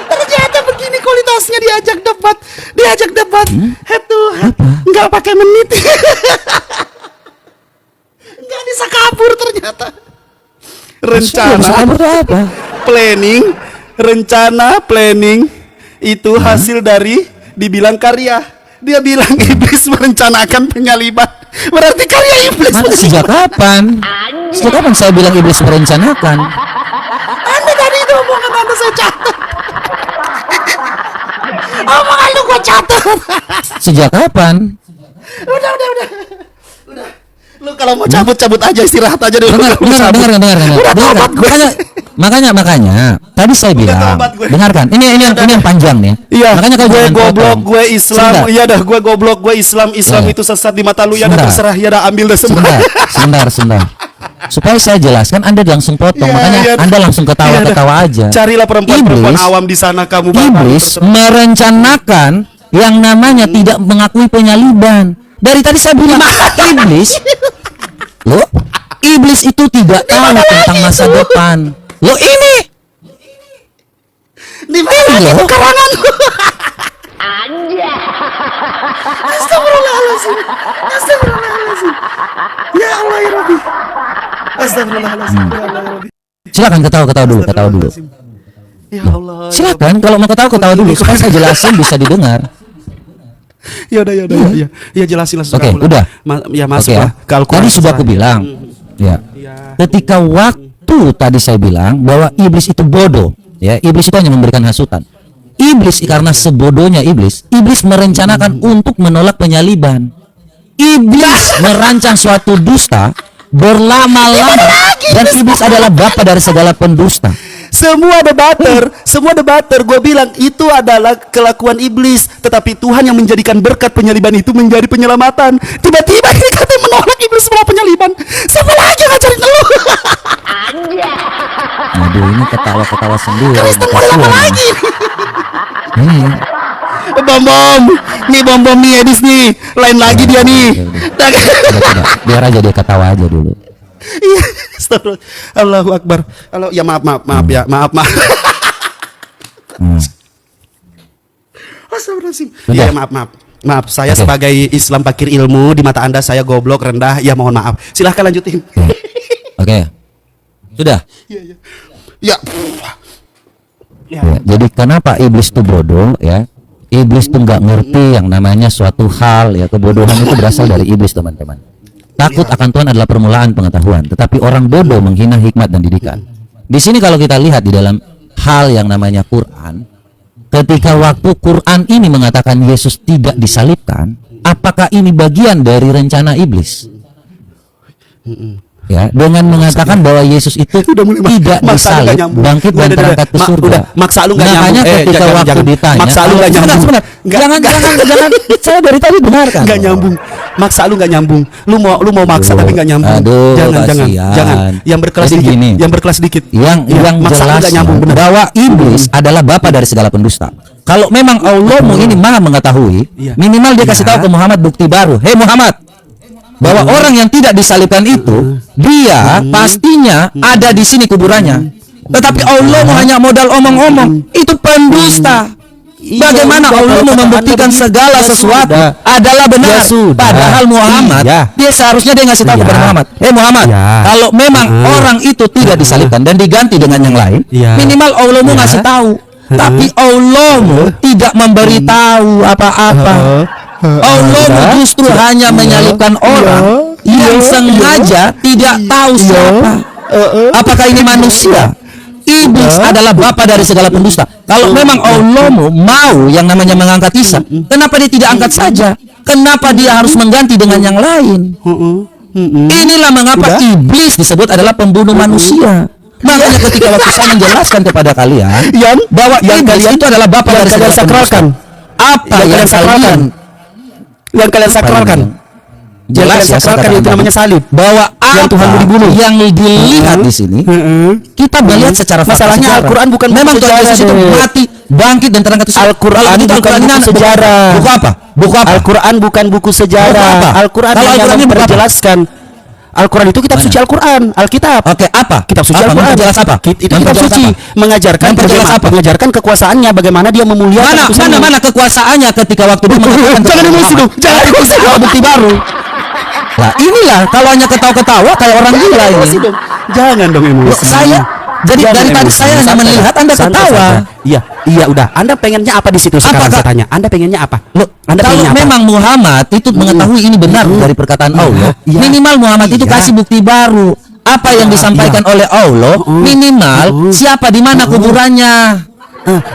[SPEAKER 1] Ternyata begini kualitasnya diajak debat head to head, nggak pakai menit. Nggak bisa kabur ternyata.
[SPEAKER 2] Sabar apa?
[SPEAKER 1] Rencana planning itu hasil dari dibilang karya. Dia bilang iblis merencanakan penyaliban. Berarti karya iblis.
[SPEAKER 2] Sejak kapan? Sejak kapan saya bilang iblis merencanakan?
[SPEAKER 1] Anda tadi itu omongan Anda saya catat. Omongan lu gua catat.
[SPEAKER 2] Sejak kapan?
[SPEAKER 1] Udah. Lu kalau mau cabut aja, istirahat aja dulu.
[SPEAKER 2] Dengar.
[SPEAKER 1] Udah tobat gue.
[SPEAKER 2] Makanya tadi saya bilang,
[SPEAKER 1] tobat gue.
[SPEAKER 2] dengarkan. Ini yang panjang nih.
[SPEAKER 1] Iya,
[SPEAKER 2] Makanya kalau
[SPEAKER 1] gue
[SPEAKER 2] jangan
[SPEAKER 1] goblok,
[SPEAKER 2] potong.
[SPEAKER 1] gue Islam.
[SPEAKER 2] Sebentar.
[SPEAKER 1] Iya dah, gue goblok, gue Islam. Islam
[SPEAKER 2] Ya.
[SPEAKER 1] itu sesat di mata lu ya, dah
[SPEAKER 2] Sebentar.
[SPEAKER 1] terserah ya, dah ambil dah semua.
[SPEAKER 2] Sebentar. Supaya saya jelaskan, Anda langsung potong.
[SPEAKER 1] Iya,
[SPEAKER 2] Makanya
[SPEAKER 1] iya.
[SPEAKER 2] Anda langsung ketawa-ketawa
[SPEAKER 1] Iya dah.
[SPEAKER 2] aja.
[SPEAKER 1] Carilah perempuan-perempuan
[SPEAKER 2] Iblis-
[SPEAKER 1] awam di sana kamu.
[SPEAKER 2] Iblis merencanakan yang namanya tidak mengakui penyaliban. Dari tadi saya bilang iblis, loh, iblis itu tidak tahu tentang masa depan. Loh ini,
[SPEAKER 1] Di mana
[SPEAKER 2] Iya.
[SPEAKER 1] itu karangan? Astagfirullahaladzim. Ya Allah ya Rabbi. Astagfirullahaladzim. Ya Allah ya Rabbi.
[SPEAKER 2] silakan ketawa dulu.
[SPEAKER 1] Ya Allah.
[SPEAKER 2] Silakan, kalau mau ketawa dulu supaya saya jelasin bisa didengar.
[SPEAKER 1] Ya udah. Ya jelasin lah.
[SPEAKER 2] Oke, udah.
[SPEAKER 1] Ya
[SPEAKER 2] Oke
[SPEAKER 1] masuk
[SPEAKER 2] ya.
[SPEAKER 1] lah. ke Al-Quran.
[SPEAKER 2] Tadi sudah aku bilang, ya. Ketika waktu tadi saya bilang bahwa iblis itu bodoh, ya. Iblis itu hanya memberikan hasutan. Iblis karena sebodohnya iblis merencanakan untuk menolak penyaliban. Iblis merancang suatu dusta berlama-lama dan iblis adalah bapa dari segala pendusta.
[SPEAKER 1] Semua debater, gue bilang itu adalah kelakuan iblis. Tetapi Tuhan yang menjadikan berkat penyaliban itu menjadi penyelamatan. Tiba-tiba ini katanya menolak iblis semua penyaliban. Siapa lagi yang ngajarin lu?
[SPEAKER 2] Aduh, ini ketawa-ketawa sendiri.
[SPEAKER 1] Kristen mau apa lagi? Bom. Nih bom nih Edis nih. Lain lagi dia nih.
[SPEAKER 2] Coba. Biar aja dia ketawa aja dulu.
[SPEAKER 1] Iya, astagfirullah. Allahu Akbar. Halo, ya maaf ya, maaf. Astagfirullahaladzim.
[SPEAKER 2] Sudah?
[SPEAKER 1] Iya, maaf. Saya
[SPEAKER 2] Oke.
[SPEAKER 1] sebagai Islam fakir ilmu, di mata Anda saya goblok, rendah. Ya mohon maaf. Silahkan lanjutin.
[SPEAKER 2] Oke. Sudah.
[SPEAKER 1] Ya.
[SPEAKER 2] Ya, jadi kenapa iblis itu bodoh ya? Iblis itu nggak ngerti yang namanya suatu hal ya. Kebodohan itu berasal dari iblis, teman-teman. Takut akan Tuhan adalah permulaan pengetahuan, tetapi orang bodoh menghina hikmat dan didikan. Di sini kalau kita lihat di dalam hal yang namanya Quran, ketika waktu Quran ini mengatakan Yesus tidak disalibkan, apakah ini bagian dari rencana iblis? Ya, dengan mengatakan bahwa Yesus itu
[SPEAKER 1] Udah mulai,
[SPEAKER 2] tidak
[SPEAKER 1] maksa lu nggak
[SPEAKER 2] disalib,
[SPEAKER 1] nyambung.
[SPEAKER 2] bangkit dan terangkat ke surga.
[SPEAKER 1] Udah, maksa lu nggak nyambung.
[SPEAKER 2] Makanya ketika
[SPEAKER 1] jangan,
[SPEAKER 2] waktu ditanya,
[SPEAKER 1] maksa lu nggak nyambung.
[SPEAKER 2] Sebentar. Jangan. Saya dari tadi dengarkan.
[SPEAKER 1] Nggak nyambung. Maksa lu nggak nyambung. Lu mau maksa tapi nggak nyambung.
[SPEAKER 2] Aduh,
[SPEAKER 1] jangan.
[SPEAKER 2] kasihan.
[SPEAKER 1] Yang berkelas
[SPEAKER 2] Jadi
[SPEAKER 1] dikit.
[SPEAKER 2] gini,
[SPEAKER 1] Yang berkelas dikit.
[SPEAKER 2] yang
[SPEAKER 1] maksa lu
[SPEAKER 2] jelas
[SPEAKER 1] nggak nyambung, bener.
[SPEAKER 2] bahwa iblis adalah bapa dari segala pendusta. Kalau memang Allahmu ini maha mengetahui,
[SPEAKER 1] Iya.
[SPEAKER 2] minimal dia kasih
[SPEAKER 1] Iya.
[SPEAKER 2] tahu ke Muhammad bukti baru. Hei Muhammad, bahwa orang yang tidak disalibkan itu, dia pastinya ada di sini kuburannya. Tetapi Allah hanya modal omong-omong. Itu pendusta. Bagaimana Allah mau membuktikan segala sesuatu adalah benar?
[SPEAKER 1] Ya sudah.
[SPEAKER 2] Padahal Muhammad,
[SPEAKER 1] Iya.
[SPEAKER 2] dia seharusnya dia ngasih tahu
[SPEAKER 1] Iya.
[SPEAKER 2] kepada Muhammad. Muhammad,
[SPEAKER 1] Iya.
[SPEAKER 2] kalau memang orang itu tidak disalibkan dan diganti dengan yang lain,
[SPEAKER 1] Iya.
[SPEAKER 2] minimal Allah mau
[SPEAKER 1] Iya.
[SPEAKER 2] ngasih tahu. Tapi Allah tidak memberitahu apa-apa. Allah justru hanya menyalibkan orang yang sengaja tidak tahu siapa. Apakah ini manusia? Iblis adalah bapa dari segala pendusta. Kalau memang Allah mau yang namanya mengangkat Isa, kenapa dia tidak angkat saja? Kenapa dia harus mengganti dengan yang lain? Inilah mengapa iblis disebut adalah pembunuh manusia. Makanya ketika waktu saya menjelaskan kepada kalian bahwa iblis itu adalah bapa dari segala pendusta. Apa yang kalian
[SPEAKER 1] Yang kalian sakralkan.
[SPEAKER 2] jelas ya, saya
[SPEAKER 1] sakralkan itu
[SPEAKER 2] katakan
[SPEAKER 1] namanya
[SPEAKER 2] tadi.
[SPEAKER 1] salib.
[SPEAKER 2] Bahwa
[SPEAKER 1] Yang
[SPEAKER 2] apa
[SPEAKER 1] Tuhan mau dibunuh.
[SPEAKER 2] yang dilihat di sini kita melihat secara fakta
[SPEAKER 1] Masalahnya
[SPEAKER 2] sejarah.
[SPEAKER 1] Al-Quran bukan buku
[SPEAKER 2] memang Tuhan
[SPEAKER 1] sejarah,
[SPEAKER 2] Yesus itu
[SPEAKER 1] deh.
[SPEAKER 2] mati, bangkit dan terangkat ke surga.
[SPEAKER 1] Al-Quran
[SPEAKER 2] Kalau begitu
[SPEAKER 1] bukan
[SPEAKER 2] Al-Quran
[SPEAKER 1] buku
[SPEAKER 2] ini
[SPEAKER 1] sejarah.
[SPEAKER 2] Buku apa? Buku apa?
[SPEAKER 1] Al-Quran bukan buku sejarah.
[SPEAKER 2] Buku apa?
[SPEAKER 1] Al-Quran
[SPEAKER 2] Kalau
[SPEAKER 1] hanya
[SPEAKER 2] Al-Quran ini buku apa?
[SPEAKER 1] memperjelaskan. Al-Quran itu kitab
[SPEAKER 2] Mana?
[SPEAKER 1] suci Al-Quran, Alkitab.
[SPEAKER 2] Oke, apa?
[SPEAKER 1] Kitab suci
[SPEAKER 2] Apa?
[SPEAKER 1] Al-Quran.
[SPEAKER 2] Memperjelas apa?
[SPEAKER 1] Itu kitab
[SPEAKER 2] Memperjelas
[SPEAKER 1] suci
[SPEAKER 2] apa?
[SPEAKER 1] mengajarkan
[SPEAKER 2] Memperjelas
[SPEAKER 1] bagaimana-
[SPEAKER 2] apa?
[SPEAKER 1] mengajarkan kekuasaannya, bagaimana dia memuliakan
[SPEAKER 2] Mana kekuasaannya ketika waktu dia mengatakan
[SPEAKER 1] Jangan
[SPEAKER 2] kepada
[SPEAKER 1] emosi
[SPEAKER 2] Muhammad.
[SPEAKER 1] dong. Jangan emosi dong.
[SPEAKER 2] Bukti baru. Lah inilah kalau hanya ketawa-ketawa kayak orang gila
[SPEAKER 1] Emosi
[SPEAKER 2] ini.
[SPEAKER 1] dong. Jangan dong emosi.
[SPEAKER 2] Saya jadi
[SPEAKER 1] Jangan
[SPEAKER 2] dari tadi
[SPEAKER 1] emosi.
[SPEAKER 2] saya hanya
[SPEAKER 1] Santai.
[SPEAKER 2] melihat Anda
[SPEAKER 1] Santai,
[SPEAKER 2] ketawa.
[SPEAKER 1] santai. Iya, udah. Anda pengennya apa di situ sekarang
[SPEAKER 2] Apakah-
[SPEAKER 1] saya tanya? Anda pengennya apa?
[SPEAKER 2] Loh,
[SPEAKER 1] Anda
[SPEAKER 2] kalau
[SPEAKER 1] pengennya apa?
[SPEAKER 2] memang Muhammad itu mengetahui ini benar dari perkataan Allah,
[SPEAKER 1] iya.
[SPEAKER 2] minimal Muhammad itu
[SPEAKER 1] Iya.
[SPEAKER 2] kasih bukti baru. Apa yang disampaikan oleh Allah, minimal siapa di mana kuburannya.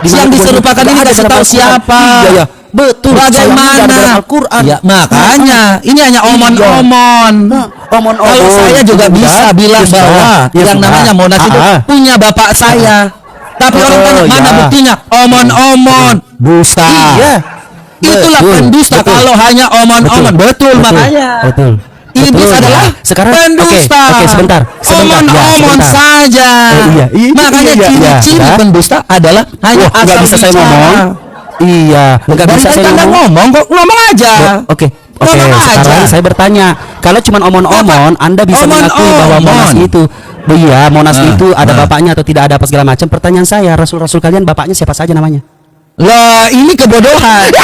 [SPEAKER 2] Yang diserupakan ini kasih tahu siapa.
[SPEAKER 1] Iya. Betul.
[SPEAKER 2] Bagaimana?
[SPEAKER 1] Dalam Al-Quran.
[SPEAKER 2] Ya, makanya ini hanya omon-omon.
[SPEAKER 1] Omon-omon.
[SPEAKER 2] Kalau saya juga bisa bilang bahwa yang namanya Monas itu punya bapak saya. Tapi orang tanya mana buktinya? Omon-omon.
[SPEAKER 1] Dusta.
[SPEAKER 2] Iya. Itulah pendusta kalau hanya omon-omon. Betul, makanya.
[SPEAKER 1] Betul.
[SPEAKER 2] Iblis
[SPEAKER 1] Betul,
[SPEAKER 2] adalah
[SPEAKER 1] ya. Sekarang
[SPEAKER 2] pendusta.
[SPEAKER 1] Oke, sebentar.
[SPEAKER 2] Omon-omon
[SPEAKER 1] Ya, sebentar.
[SPEAKER 2] saja.
[SPEAKER 1] Iya.
[SPEAKER 2] Makanya
[SPEAKER 1] Iya.
[SPEAKER 2] ciri-ciri
[SPEAKER 1] Ya.
[SPEAKER 2] pendusta adalah hanya
[SPEAKER 1] Wah, nggak
[SPEAKER 2] asal
[SPEAKER 1] bisa saya
[SPEAKER 2] bicara.
[SPEAKER 1] ngomong. Iya, nggak
[SPEAKER 2] Dari
[SPEAKER 1] bisa
[SPEAKER 2] tadi
[SPEAKER 1] saya
[SPEAKER 2] Anda ngomong kok, ngomong aja.
[SPEAKER 1] Oke.
[SPEAKER 2] Ngomong
[SPEAKER 1] Sekarang
[SPEAKER 2] aja.
[SPEAKER 1] saya bertanya, kalau cuma omon-omon, Anda bisa mengakui bahwa Monas
[SPEAKER 2] Omon-omon.
[SPEAKER 1] itu, iya, Monas
[SPEAKER 2] Nah,
[SPEAKER 1] itu ada
[SPEAKER 2] nah.
[SPEAKER 1] bapaknya atau tidak ada apa segala macam. Pertanyaan saya, rasul-rasul kalian bapaknya siapa saja namanya?
[SPEAKER 2] Lah, ini kebodohan.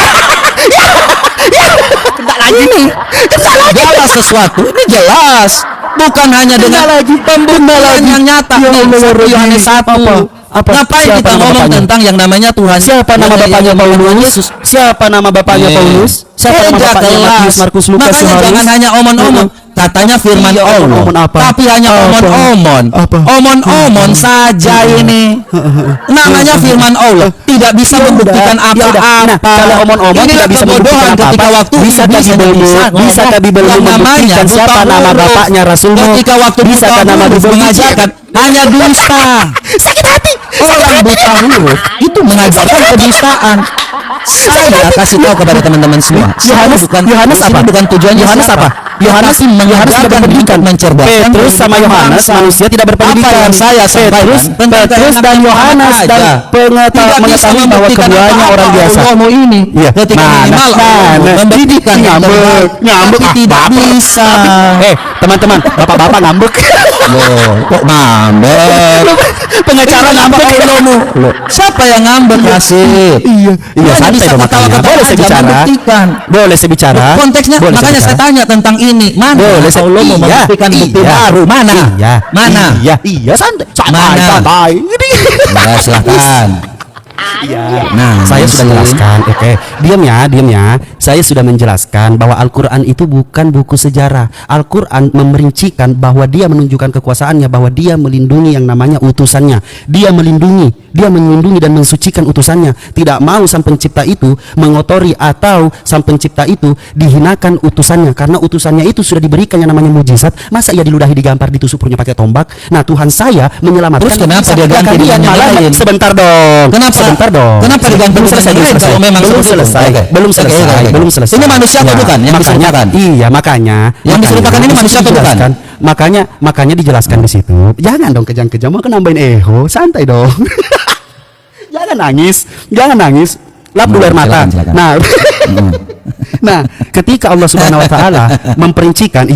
[SPEAKER 2] Ini segala sesuatu ini jelas, bukan hanya dengan pembuktian yang nyata.
[SPEAKER 1] Ya
[SPEAKER 2] Nih,
[SPEAKER 1] Allah,
[SPEAKER 2] 1 Yohanes 1.
[SPEAKER 1] Apa?
[SPEAKER 2] Ngapain
[SPEAKER 1] Siapa
[SPEAKER 2] kita
[SPEAKER 1] nama
[SPEAKER 2] ngomong
[SPEAKER 1] bapaknya?
[SPEAKER 2] tentang yang namanya Tuhan?
[SPEAKER 1] Siapa nama
[SPEAKER 2] Yang-
[SPEAKER 1] bapaknya
[SPEAKER 2] yang-
[SPEAKER 1] Paulus?
[SPEAKER 2] Yesus.
[SPEAKER 1] Siapa nama bapaknya Paulus? Siapa nama
[SPEAKER 2] Beda
[SPEAKER 1] bapaknya
[SPEAKER 2] kelas.
[SPEAKER 1] Matius, Markus, Lukas,
[SPEAKER 2] Makanya
[SPEAKER 1] Yohanes?
[SPEAKER 2] jangan hanya omon-omon. Katanya firman
[SPEAKER 1] Iya,
[SPEAKER 2] Allah.
[SPEAKER 1] omon-omon apa?
[SPEAKER 2] Tapi hanya
[SPEAKER 1] Apa?
[SPEAKER 2] omon-omon.
[SPEAKER 1] Apa?
[SPEAKER 2] Omon-omon saja ini. Namanya firman Allah. Tidak bisa membuktikan
[SPEAKER 1] Ya udah.
[SPEAKER 2] apa-apa.
[SPEAKER 1] Nah, kalau omon-omon
[SPEAKER 2] Inilah
[SPEAKER 1] tidak bisa
[SPEAKER 2] kebodohan
[SPEAKER 1] membuktikan
[SPEAKER 2] ketika
[SPEAKER 1] apa-apa.
[SPEAKER 2] waktu
[SPEAKER 1] Bisa
[SPEAKER 2] iblis hanya
[SPEAKER 1] Bibelmu,
[SPEAKER 2] bisa ngomong
[SPEAKER 1] bisa Bibelmu
[SPEAKER 2] yang namanya
[SPEAKER 1] membuktikan
[SPEAKER 2] buta
[SPEAKER 1] siapa nama
[SPEAKER 2] huruf.
[SPEAKER 1] bapaknya Rasulmu?
[SPEAKER 2] Ketika waktu
[SPEAKER 1] Bisa
[SPEAKER 2] buta
[SPEAKER 1] nama
[SPEAKER 2] huruf
[SPEAKER 1] Bibel
[SPEAKER 2] mengajarkan hanya dusta.
[SPEAKER 1] Sakit hati.
[SPEAKER 2] Orang buta huruf itu mengajarkan kedustaan. Saya kasih tahu kepada teman-teman semua.
[SPEAKER 1] Yohanes
[SPEAKER 2] bukan
[SPEAKER 1] Yohanes
[SPEAKER 2] di sini
[SPEAKER 1] apa?
[SPEAKER 2] bukan tujuannya
[SPEAKER 1] Yohanes
[SPEAKER 2] siapa.
[SPEAKER 1] apa? Yohanes tidak berpendidikan. Petrus sama Yohanes manusia tidak berpendidikan. Petrus dan Yohanes dan mengetahui bahwa keduanya orang biasa.
[SPEAKER 2] Ini ketika minimal membuktikan
[SPEAKER 1] ngambek
[SPEAKER 2] tidak bisa.
[SPEAKER 1] Teman-teman, bapak-bapak ngambek.
[SPEAKER 2] Loh, kok ngambek?
[SPEAKER 1] Pengacara ngambek.
[SPEAKER 2] Siapa yang ngambek Rasid?
[SPEAKER 1] Iya, santai dong makanya. Boleh saya bicara. Boleh saya bicara.
[SPEAKER 2] Konteksnya makanya saya tanya tentang ini. Mana?
[SPEAKER 1] Boleh saya
[SPEAKER 2] mau membuktikan bukti baru. Mana? Mana?
[SPEAKER 1] Iya, santai.
[SPEAKER 2] Ya, silakan.
[SPEAKER 1] Nah, saya sudah jelaskan. Oke, diam ya. Saya sudah menjelaskan bahwa Al-Quran itu bukan buku sejarah. Al-Quran memerincikan bahwa dia menunjukkan kekuasaannya, bahwa dia melindungi yang namanya utusannya. Dia melindungi dan mensucikan utusannya. Tidak mau sang pencipta itu mengotori atau sang pencipta itu dihinakan utusannya, karena utusannya itu sudah diberikan yang namanya mujizat. Masa ia diludahi, digampar, ditusuk perutnya pakai tombak? Nah, Tuhan saya menyelamatkan.
[SPEAKER 2] Terus kenapa dia ganti dengan yang lain?
[SPEAKER 1] Sebentar dong. Sebentar dong.
[SPEAKER 2] Kenapa diganti
[SPEAKER 1] belum selesai?
[SPEAKER 2] kalau memang
[SPEAKER 1] belum selesai.
[SPEAKER 2] Ini manusia atau bukan? Yang diserupakan.
[SPEAKER 1] Iya, makanya.
[SPEAKER 2] Yang diserupakan ini manusia atau bukan?
[SPEAKER 1] Makanya dijelaskan di situ. Jangan dong kejang-kejang, mau nambahin eho. Santai dong. Jangan nangis. Lap dulu air mata.
[SPEAKER 2] Silakan.
[SPEAKER 1] Nah, ketika Allah Subhanahu wa taala memperincikan,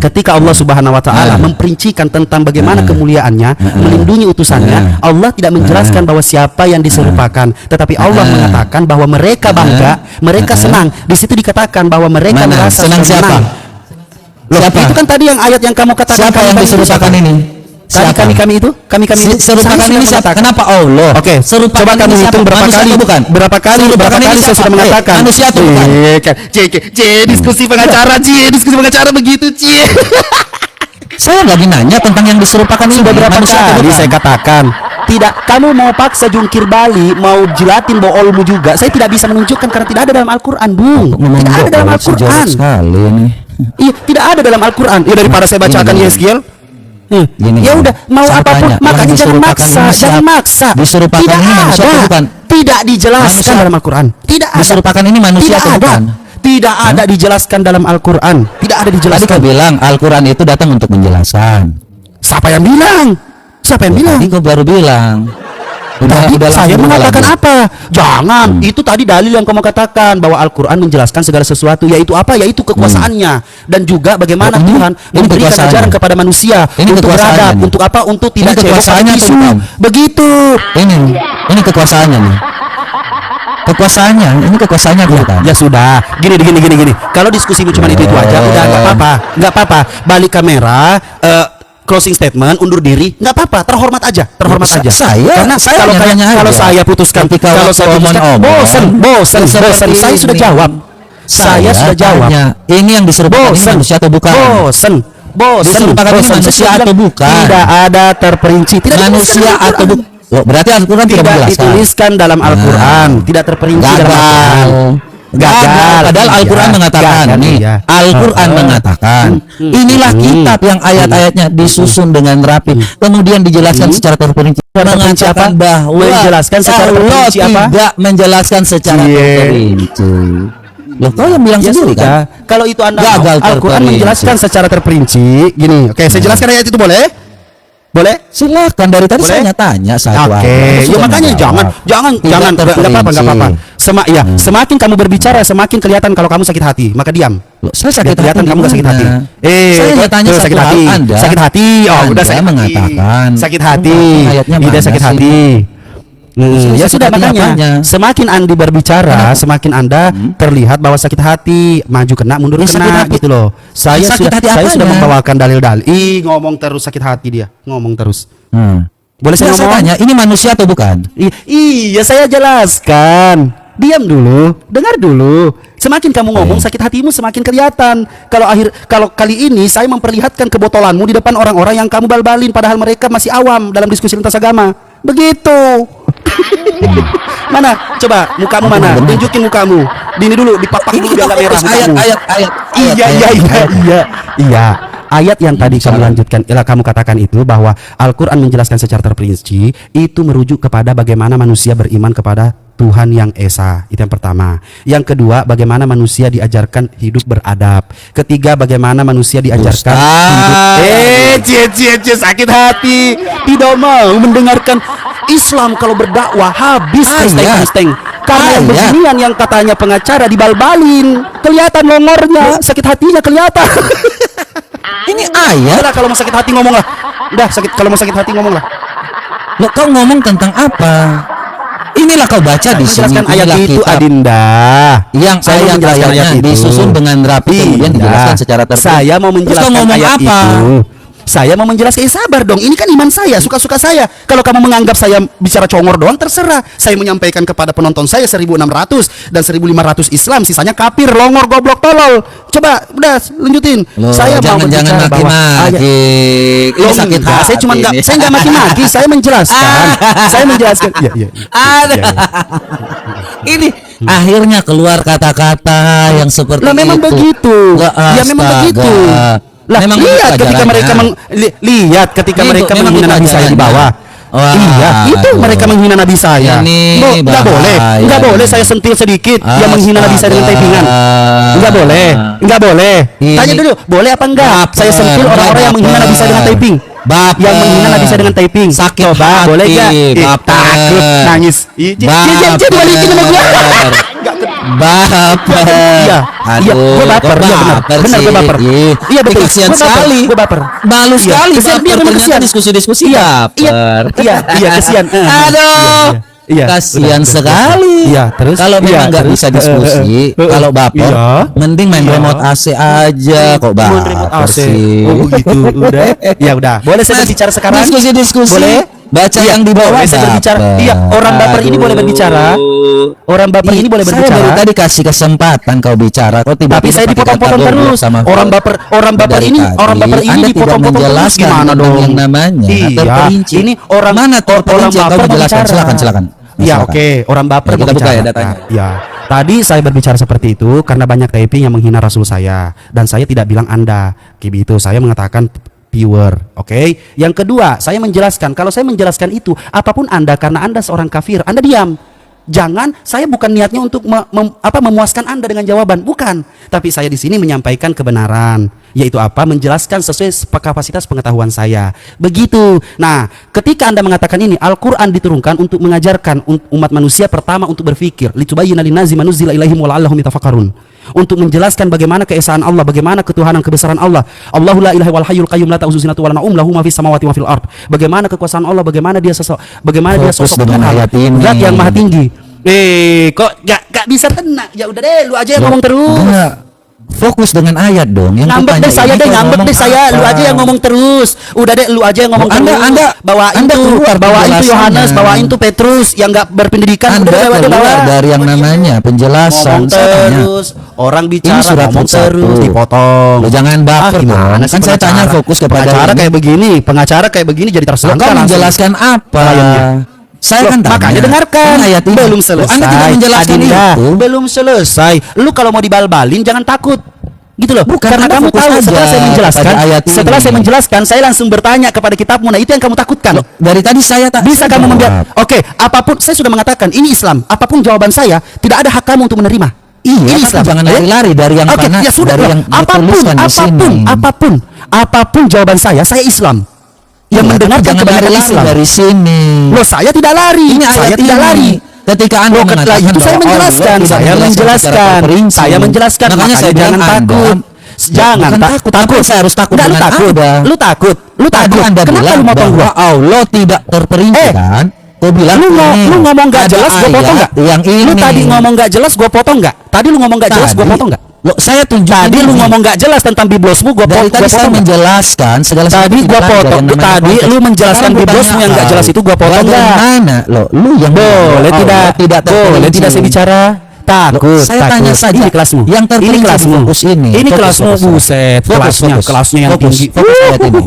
[SPEAKER 1] ketika Allah Subhanahu wa taala memperincikan tentang bagaimana kemuliaannya, melindungi utusannya, Allah tidak menjelaskan bahwa siapa yang diserupakan, tetapi Allah mengatakan bahwa mereka bangga, mereka senang. Di situ dikatakan bahwa mereka merasa
[SPEAKER 2] senang. Siapa?
[SPEAKER 1] Itu kan tadi yang ayat yang kamu katakan.
[SPEAKER 2] Siapa yang diserupakan ini?
[SPEAKER 1] Kami itu
[SPEAKER 2] serupakan ini siapa? Kenapa Allah?
[SPEAKER 1] Oke, coba kamu hitung berapa kali saya sudah mengatakan
[SPEAKER 2] manusia atau bukan?
[SPEAKER 1] Diskusi pengacara begitu,
[SPEAKER 2] Saya lagi nanya tentang yang diserupakan ini.
[SPEAKER 1] Sudah berapa kali saya katakan, tidak, kamu mau paksa jungkir balik, mau jilatin boolmu juga, saya tidak bisa menunjukkan karena tidak ada dalam Al-Quran, Bung. Tidak ada dalam Al-Quran. Iya, tidak ada dalam Al-Quran. Ya, daripada saya bacakan Yeskiel. Ya udah, mau apapun, makanya jangan maksa.
[SPEAKER 2] Diserupakan ini manusia atau bukan?
[SPEAKER 1] Tidak dijelaskan dalam Al-Quran. Tidak ada.
[SPEAKER 2] Diserupakan ini manusia atau bukan?
[SPEAKER 1] Tidak ada dijelaskan dalam Al-Quran. Tidak ada dijelaskan.
[SPEAKER 2] Tadi kau bilang Al-Quran itu datang untuk menjelaskan.
[SPEAKER 1] Siapa yang bilang?
[SPEAKER 2] Tadi kau baru bilang.
[SPEAKER 1] Tadi saya mengatakan apa? Jangan. Itu tadi dalil yang kamu katakan bahwa Al-Quran menjelaskan segala sesuatu, yaitu apa? Yaitu kekuasaannya dan juga bagaimana Tuhan memberikan ajaran kepada manusia untuk beradab, untuk apa? Untuk tidak cebok pada isu. Begitu.
[SPEAKER 2] Ini kekuasaannya nih. Ini kekuasaannya kelihatan.
[SPEAKER 1] Ya sudah, gini. Kalau diskusimu cuma itu aja, udah nggak apa-apa. Balik kamera. Closing statement, undur diri, nggak apa-apa, terhormat aja. Karena kalau saya putuskan, bosan, saya sudah jawab.
[SPEAKER 2] Ini yang diserupakan ini manusia atau bukan? Diserupakan ini manusia atau bukan?
[SPEAKER 1] Tidak ada terperinci.
[SPEAKER 2] Manusia atau bukan? Berarti Al-Quran tidak
[SPEAKER 1] dituliskan dalam Al-Quran, tidak terperinci dalam Al-Quran.
[SPEAKER 2] Gagal. Padahal Al-Quran mengatakan Al-Quran mengatakan inilah kitab yang ayat-ayatnya disusun dengan rapi, kemudian dijelaskan secara terperinci, mengatakan bahwa
[SPEAKER 1] menjelaskan secara terperinci apa?
[SPEAKER 2] Tidak menjelaskan secara terperinci. Loh, kau yang bilang sendiri kan?
[SPEAKER 1] Kalau itu Anda
[SPEAKER 2] gagal
[SPEAKER 1] Al-Quran menjelaskan secara terperinci. Gini, oke, saya jelaskan ayat itu boleh? Boleh?
[SPEAKER 2] Silakan, dari tadi saya tanya satu.
[SPEAKER 1] Oke, ya makanya jangan, enggak apa-apa. Semakin kamu berbicara, semakin kelihatan kalau kamu sakit hati, maka diam.
[SPEAKER 2] Saya sakit hati,
[SPEAKER 1] kelihatan kamu enggak sakit hati.
[SPEAKER 2] Saya tanya
[SPEAKER 1] sakit hati. Sakit hati. Oh, udah saya
[SPEAKER 2] mengatakan
[SPEAKER 1] sakit hati. Tidak sakit hati. Ya sudah, makanya semakin Andi berbicara, semakin Anda terlihat bahwa sakit hati, maju kena, mundur kena, gitu loh. Saya sudah membawakan dalil-dalil. Ngomong terus sakit hati dia, ngomong terus. Boleh saya ngomong?
[SPEAKER 2] Tanya, ini manusia atau bukan?
[SPEAKER 1] Iya, saya jelaskan. Diam dulu, dengar dulu. Semakin kamu ngomong, sakit hatimu semakin kelihatan. Kalau kali ini saya memperlihatkan kebotolanmu di depan orang-orang yang kamu bal-balin, padahal mereka masih awam dalam diskusi lintas agama. Begitu. Mana? Coba mukamu mana? Tunjukin mukamu. Dini dulu, dipapak dulu biar enggak merah mukamu.
[SPEAKER 2] Ayat.
[SPEAKER 1] Iya. Ayat yang tadi kamu lanjutkan, kamu katakan itu bahwa Al-Quran menjelaskan secara terperinci, itu merujuk kepada bagaimana manusia beriman kepada Tuhan yang Esa. Itu yang pertama. Yang kedua, bagaimana manusia diajarkan hidup beradab. Ketiga, bagaimana manusia diajarkan hidup cie, sakit hati. Tidak mau mendengarkan Islam kalau berdakwah habis kristeng. Karena yang beginian yang katanya pengacara dibalbalin, kelihatan longornya, sakit hatinya kelihatan.
[SPEAKER 2] Ini ayat.
[SPEAKER 1] Udah, kalau mau sakit hati ngomong lah. Kalau mau sakit hati ngomong lah.
[SPEAKER 2] Lo kau ngomong tentang apa? Inilah kau baca di sini.
[SPEAKER 1] Menjelaskan ayat itu,
[SPEAKER 2] kitab
[SPEAKER 1] Adinda.
[SPEAKER 2] yang
[SPEAKER 1] Saya menjelaskan
[SPEAKER 2] ayat-ayatnya
[SPEAKER 1] ayat itu
[SPEAKER 2] disusun dengan rapi, kemudian dijelaskan secara terperinci.
[SPEAKER 1] Saya mau
[SPEAKER 2] Terus kau
[SPEAKER 1] menjelaskan
[SPEAKER 2] ngomong
[SPEAKER 1] ayat
[SPEAKER 2] apa?
[SPEAKER 1] itu. Saya mau menjelaskan, sabar dong. Ini kan iman saya, suka-suka saya. Kalau kamu menganggap saya bicara congor doang, terserah. Saya menyampaikan kepada penonton saya 1.600 dan 1.500 Islam, sisanya kafir, longor, goblok, tolol. Coba, udah lanjutin.
[SPEAKER 2] Loh,
[SPEAKER 1] Saya mau
[SPEAKER 2] jangan
[SPEAKER 1] berbicara bahwa
[SPEAKER 2] maki-maki. Ini sakit hati.
[SPEAKER 1] Saya cuma
[SPEAKER 2] ini.
[SPEAKER 1] saya nggak maki-maki, saya menjelaskan. Saya menjelaskan. Iya.
[SPEAKER 2] Ada. Ini akhirnya keluar kata-kata yang seperti
[SPEAKER 1] Lah memang
[SPEAKER 2] itu.
[SPEAKER 1] begitu. Ya memang
[SPEAKER 2] Astaga.
[SPEAKER 1] begitu. Lah
[SPEAKER 2] Memang
[SPEAKER 1] lihat
[SPEAKER 2] itu
[SPEAKER 1] ketika mereka
[SPEAKER 2] pelajarannya.
[SPEAKER 1] lihat ketika
[SPEAKER 2] Itu
[SPEAKER 1] mereka
[SPEAKER 2] memang
[SPEAKER 1] menghina
[SPEAKER 2] itu
[SPEAKER 1] Nabi saya di bawah.
[SPEAKER 2] Wah,
[SPEAKER 1] Iya, itu
[SPEAKER 2] aduh.
[SPEAKER 1] mereka menghina Nabi saya.
[SPEAKER 2] Ini
[SPEAKER 1] Nggak boleh,
[SPEAKER 2] bahaya.
[SPEAKER 1] nggak boleh saya sentil sedikit yang menghina Nabi saya dengan
[SPEAKER 2] Astaga.
[SPEAKER 1] typingan. Nggak boleh.
[SPEAKER 2] Ini-
[SPEAKER 1] Tanya dulu, boleh apa enggak?
[SPEAKER 2] Baper,
[SPEAKER 1] Saya sentil orang-orang yang menghina Nabi saya dengan typing.
[SPEAKER 2] Baper.
[SPEAKER 1] Yang menghina Nabi saya dengan typing.
[SPEAKER 2] Sakit
[SPEAKER 1] Coba,
[SPEAKER 2] hati,
[SPEAKER 1] boleh nggak?
[SPEAKER 2] baper.
[SPEAKER 1] Takut, nangis. Dia balikin sama gua.
[SPEAKER 2] Baper.
[SPEAKER 1] Iya,
[SPEAKER 2] Aduh,
[SPEAKER 1] gue baper,
[SPEAKER 2] kok
[SPEAKER 1] iya benar, gue baper.
[SPEAKER 2] Ih,
[SPEAKER 1] Iya betul,
[SPEAKER 2] kasihan
[SPEAKER 1] gue baper,
[SPEAKER 2] sekali.
[SPEAKER 1] gue baper.
[SPEAKER 2] Malu
[SPEAKER 1] Iya,
[SPEAKER 2] sekali
[SPEAKER 1] kesian,
[SPEAKER 2] baper.
[SPEAKER 1] iya, memang
[SPEAKER 2] Ternyata
[SPEAKER 1] kesian.
[SPEAKER 2] diskusi-diskusi
[SPEAKER 1] Iya,
[SPEAKER 2] baper.
[SPEAKER 1] iya, kesian.
[SPEAKER 2] Aduh,
[SPEAKER 1] Iya,
[SPEAKER 2] kasihan
[SPEAKER 1] benar.
[SPEAKER 2] sekali.
[SPEAKER 1] Iya, terus?
[SPEAKER 2] Kalau
[SPEAKER 1] Iya,
[SPEAKER 2] memang nggak
[SPEAKER 1] terus?
[SPEAKER 2] bisa diskusi, kalau baper,
[SPEAKER 1] Iya.
[SPEAKER 2] mending main
[SPEAKER 1] Iya.
[SPEAKER 2] remote AC aja. Kok
[SPEAKER 1] Cuma remote
[SPEAKER 2] baper
[SPEAKER 1] AC.
[SPEAKER 2] sih?
[SPEAKER 1] Oh begitu, udah. Ya udah, boleh saya berbicara sekarang?
[SPEAKER 2] Diskusi-diskusi.
[SPEAKER 1] Boleh?
[SPEAKER 2] Baca
[SPEAKER 1] Iya,
[SPEAKER 2] yang di bawah.
[SPEAKER 1] boleh saya berbicara.
[SPEAKER 2] baper.
[SPEAKER 1] Iya, orang baper ini boleh berbicara. Orang baper ini boleh
[SPEAKER 2] Saya baru
[SPEAKER 1] berbicara.
[SPEAKER 2] tadi kasih kesempatan kau bicara, kau tiba-tiba
[SPEAKER 1] Tapi saya
[SPEAKER 2] pakai
[SPEAKER 1] dipotong-potong
[SPEAKER 2] kata goblok
[SPEAKER 1] terus.
[SPEAKER 2] sama
[SPEAKER 1] Orang
[SPEAKER 2] kau.
[SPEAKER 1] baper
[SPEAKER 2] Dari
[SPEAKER 1] ini,
[SPEAKER 2] tadi,
[SPEAKER 1] orang baper ini
[SPEAKER 2] Anda tidak
[SPEAKER 1] dipotong-potong terus
[SPEAKER 2] menjelaskan
[SPEAKER 1] gimana
[SPEAKER 2] tentang
[SPEAKER 1] dong?
[SPEAKER 2] yang namanya
[SPEAKER 1] Iya,
[SPEAKER 2] terperinci.
[SPEAKER 1] ini orang
[SPEAKER 2] Mana terperinci
[SPEAKER 1] orang
[SPEAKER 2] yang kau
[SPEAKER 1] baper
[SPEAKER 2] menjelaskan?
[SPEAKER 1] berbicara.
[SPEAKER 2] Silakan.
[SPEAKER 1] Ya
[SPEAKER 2] Silakan.
[SPEAKER 1] oke, orang baper
[SPEAKER 2] Ya, kita buka
[SPEAKER 1] berbicara.
[SPEAKER 2] ya datanya.
[SPEAKER 1] Ya, tadi saya berbicara seperti itu karena banyak typing yang menghina Rasul saya dan saya tidak bilang Anda. Kayak gitu, saya mengatakan pure, oke? Yang kedua, saya menjelaskan kalau saya menjelaskan itu apapun Anda karena Anda seorang kafir, Anda diam. Jangan, saya bukan niatnya untuk memuaskan Anda dengan jawaban, bukan. Tapi saya di sini menyampaikan kebenaran, yaitu apa? Menjelaskan sesuai kapasitas pengetahuan saya. Begitu. Nah, ketika Anda mengatakan ini, Al-Qur'an diturunkan untuk mengajarkan umat manusia pertama untuk berpikir, litubayyina lin-nasi ma nuzila ilaihim wa la'allahum yatafakkarun. Untuk menjelaskan bagaimana keesaan Allah, bagaimana ketuhanan kebesaran Allah. Allahu la ilaha wal hayyul qayyum la ta'khudhuhu sinatun wa la nawm lahu ma fis samawati wa fil ard. Bagaimana kekuasaan Allah, bagaimana dia sosok
[SPEAKER 2] Fokus dengan
[SPEAKER 1] Tuhan,
[SPEAKER 2] ayat ini.
[SPEAKER 1] Zat yang maha tinggi. Kok gak bisa kena? Ya udah deh, lu aja yang ngomong terus.
[SPEAKER 2] Enggak. Fokus dengan ayat dong. Yang
[SPEAKER 1] Ngambek
[SPEAKER 2] kutanya
[SPEAKER 1] deh saya
[SPEAKER 2] ini
[SPEAKER 1] deh,
[SPEAKER 2] kau
[SPEAKER 1] ngambek
[SPEAKER 2] ngomong
[SPEAKER 1] deh saya. Lu
[SPEAKER 2] apa?
[SPEAKER 1] aja yang ngomong terus. Udah deh, lu aja yang ngomong terus. Bawain
[SPEAKER 2] Anda
[SPEAKER 1] tuh,
[SPEAKER 2] keluar
[SPEAKER 1] bawain tuh
[SPEAKER 2] penjelasannya.
[SPEAKER 1] Yohanes, bawain tuh Petrus yang gak berpendidikan.
[SPEAKER 2] Anda
[SPEAKER 1] Udah,
[SPEAKER 2] keluar dari yang namanya penjelasan.
[SPEAKER 1] ngomong
[SPEAKER 2] Saya tanya.
[SPEAKER 1] terus. Orang
[SPEAKER 2] Ini
[SPEAKER 1] bicara
[SPEAKER 2] surat
[SPEAKER 1] ngomong
[SPEAKER 2] satu.
[SPEAKER 1] terus, dipotong.
[SPEAKER 2] Lo jangan baper
[SPEAKER 1] gimana
[SPEAKER 2] dong.
[SPEAKER 1] sih
[SPEAKER 2] Kan saya tanya
[SPEAKER 1] pengacara?
[SPEAKER 2] fokus kepada
[SPEAKER 1] pengacara
[SPEAKER 2] ini.
[SPEAKER 1] kayak begini, pengacara kayak begini jadi tersangka
[SPEAKER 2] Kau
[SPEAKER 1] langsung.
[SPEAKER 2] menjelaskan apa?
[SPEAKER 1] Kliennya.
[SPEAKER 2] Saya
[SPEAKER 1] Loh,
[SPEAKER 2] kan tanya.
[SPEAKER 1] makanya dengarkan.
[SPEAKER 2] Kan ayat ini.
[SPEAKER 1] Belum
[SPEAKER 2] Loh,
[SPEAKER 1] selesai.
[SPEAKER 2] Anda tidak menjelaskan
[SPEAKER 1] Adinda,
[SPEAKER 2] itu.
[SPEAKER 1] belum selesai. Lu kalau mau dibalbalin jangan takut. Gitu loh.
[SPEAKER 2] Bukan,
[SPEAKER 1] Karena
[SPEAKER 2] Anda
[SPEAKER 1] kamu
[SPEAKER 2] fokus
[SPEAKER 1] tahu
[SPEAKER 2] aja
[SPEAKER 1] setelah saya menjelaskan,
[SPEAKER 2] pada ayat
[SPEAKER 1] setelah
[SPEAKER 2] ini.
[SPEAKER 1] saya menjelaskan, saya langsung bertanya kepada kitabmu. Nah, itu yang kamu takutkan.
[SPEAKER 2] Loh, dari tadi saya tak
[SPEAKER 1] Bisa
[SPEAKER 2] saya
[SPEAKER 1] kamu
[SPEAKER 2] jawab.
[SPEAKER 1] membiarkan? Oke, apapun saya sudah mengatakan ini Islam. Apapun jawaban saya, tidak ada hak kamu untuk menerima.
[SPEAKER 2] Iya,
[SPEAKER 1] Ini
[SPEAKER 2] tapi jangan lari-lari dari yang
[SPEAKER 1] Oke,
[SPEAKER 2] mana-
[SPEAKER 1] ya sudah,
[SPEAKER 2] dari
[SPEAKER 1] loh.
[SPEAKER 2] yang
[SPEAKER 1] apapun,
[SPEAKER 2] dituliskan di sini.
[SPEAKER 1] apapun jawaban saya Islam. Yang
[SPEAKER 2] Iya,
[SPEAKER 1] mendengarkan
[SPEAKER 2] tapi jangan
[SPEAKER 1] kebanyakan
[SPEAKER 2] lari-lari
[SPEAKER 1] Islam.
[SPEAKER 2] dari sini.
[SPEAKER 1] Loh, saya tidak lari.
[SPEAKER 2] Ini
[SPEAKER 1] saya
[SPEAKER 2] ayat
[SPEAKER 1] tidak
[SPEAKER 2] ini.
[SPEAKER 1] lari.
[SPEAKER 2] Ketika Anda
[SPEAKER 1] Loh,
[SPEAKER 2] mengatakan
[SPEAKER 1] itu saya
[SPEAKER 2] bahwa
[SPEAKER 1] menjelaskan,
[SPEAKER 2] Allah tidak
[SPEAKER 1] saya
[SPEAKER 2] menjelaskan
[SPEAKER 1] menjelaskan,
[SPEAKER 2] secara terperinci.
[SPEAKER 1] saya menjelaskan.
[SPEAKER 2] Makanya saya bilang
[SPEAKER 1] jangan
[SPEAKER 2] Anda-
[SPEAKER 1] takut. Jangan
[SPEAKER 2] Bukan
[SPEAKER 1] takut.
[SPEAKER 2] Apa saya harus takut
[SPEAKER 1] Nggak, lu
[SPEAKER 2] dengan
[SPEAKER 1] takut.
[SPEAKER 2] Anda?
[SPEAKER 1] Lu takut. Lu
[SPEAKER 2] Tadi
[SPEAKER 1] takut.
[SPEAKER 2] Anda
[SPEAKER 1] Kenapa
[SPEAKER 2] bilang
[SPEAKER 1] lu motong
[SPEAKER 2] bahwa
[SPEAKER 1] gua?
[SPEAKER 2] Allah tidak terperinci kan? Kau bilang
[SPEAKER 1] Lu ngomong nggak
[SPEAKER 2] ada
[SPEAKER 1] jelas, gua potong
[SPEAKER 2] ayat
[SPEAKER 1] nggak?
[SPEAKER 2] Yang ini.
[SPEAKER 1] Lu tadi ngomong nggak jelas, gua potong nggak? Tadi lu ngomong nggak jelas, gua
[SPEAKER 2] Tadi-
[SPEAKER 1] potong nggak?
[SPEAKER 2] Loh, saya tunjukkan
[SPEAKER 1] Tadi lu
[SPEAKER 2] ini.
[SPEAKER 1] ngomong nggak jelas tentang biblosmu, gua
[SPEAKER 2] Dari tadi saya
[SPEAKER 1] potong nggak?
[SPEAKER 2] menjelaskan segala sesuatu
[SPEAKER 1] Tadi
[SPEAKER 2] tidak
[SPEAKER 1] gua
[SPEAKER 2] ada
[SPEAKER 1] potong.
[SPEAKER 2] yang namanya
[SPEAKER 1] Tadi
[SPEAKER 2] konteks.
[SPEAKER 1] lu menjelaskan
[SPEAKER 2] Sekarang gua
[SPEAKER 1] biblosmu
[SPEAKER 2] tanya
[SPEAKER 1] yang nggak
[SPEAKER 2] kau,
[SPEAKER 1] jelas itu gua potong nggak?
[SPEAKER 2] bagaimana? Loh, lu yang
[SPEAKER 1] Boleh
[SPEAKER 2] Allah
[SPEAKER 1] tidak
[SPEAKER 2] terperinci.
[SPEAKER 1] tidak saya bicara. Takut.
[SPEAKER 2] Saya
[SPEAKER 1] takut.
[SPEAKER 2] tanya saja.
[SPEAKER 1] Ini kelasmu.
[SPEAKER 2] Yang terperinci
[SPEAKER 1] ini kelasmu.
[SPEAKER 2] fokus ini.
[SPEAKER 1] Ini
[SPEAKER 2] Fokus,
[SPEAKER 1] kelasmu,
[SPEAKER 2] fokus.
[SPEAKER 1] buset.
[SPEAKER 2] Fokus, fokus.
[SPEAKER 1] Kelasnya yang
[SPEAKER 2] Fokus,
[SPEAKER 1] tinggi.
[SPEAKER 2] fokus ayat ini.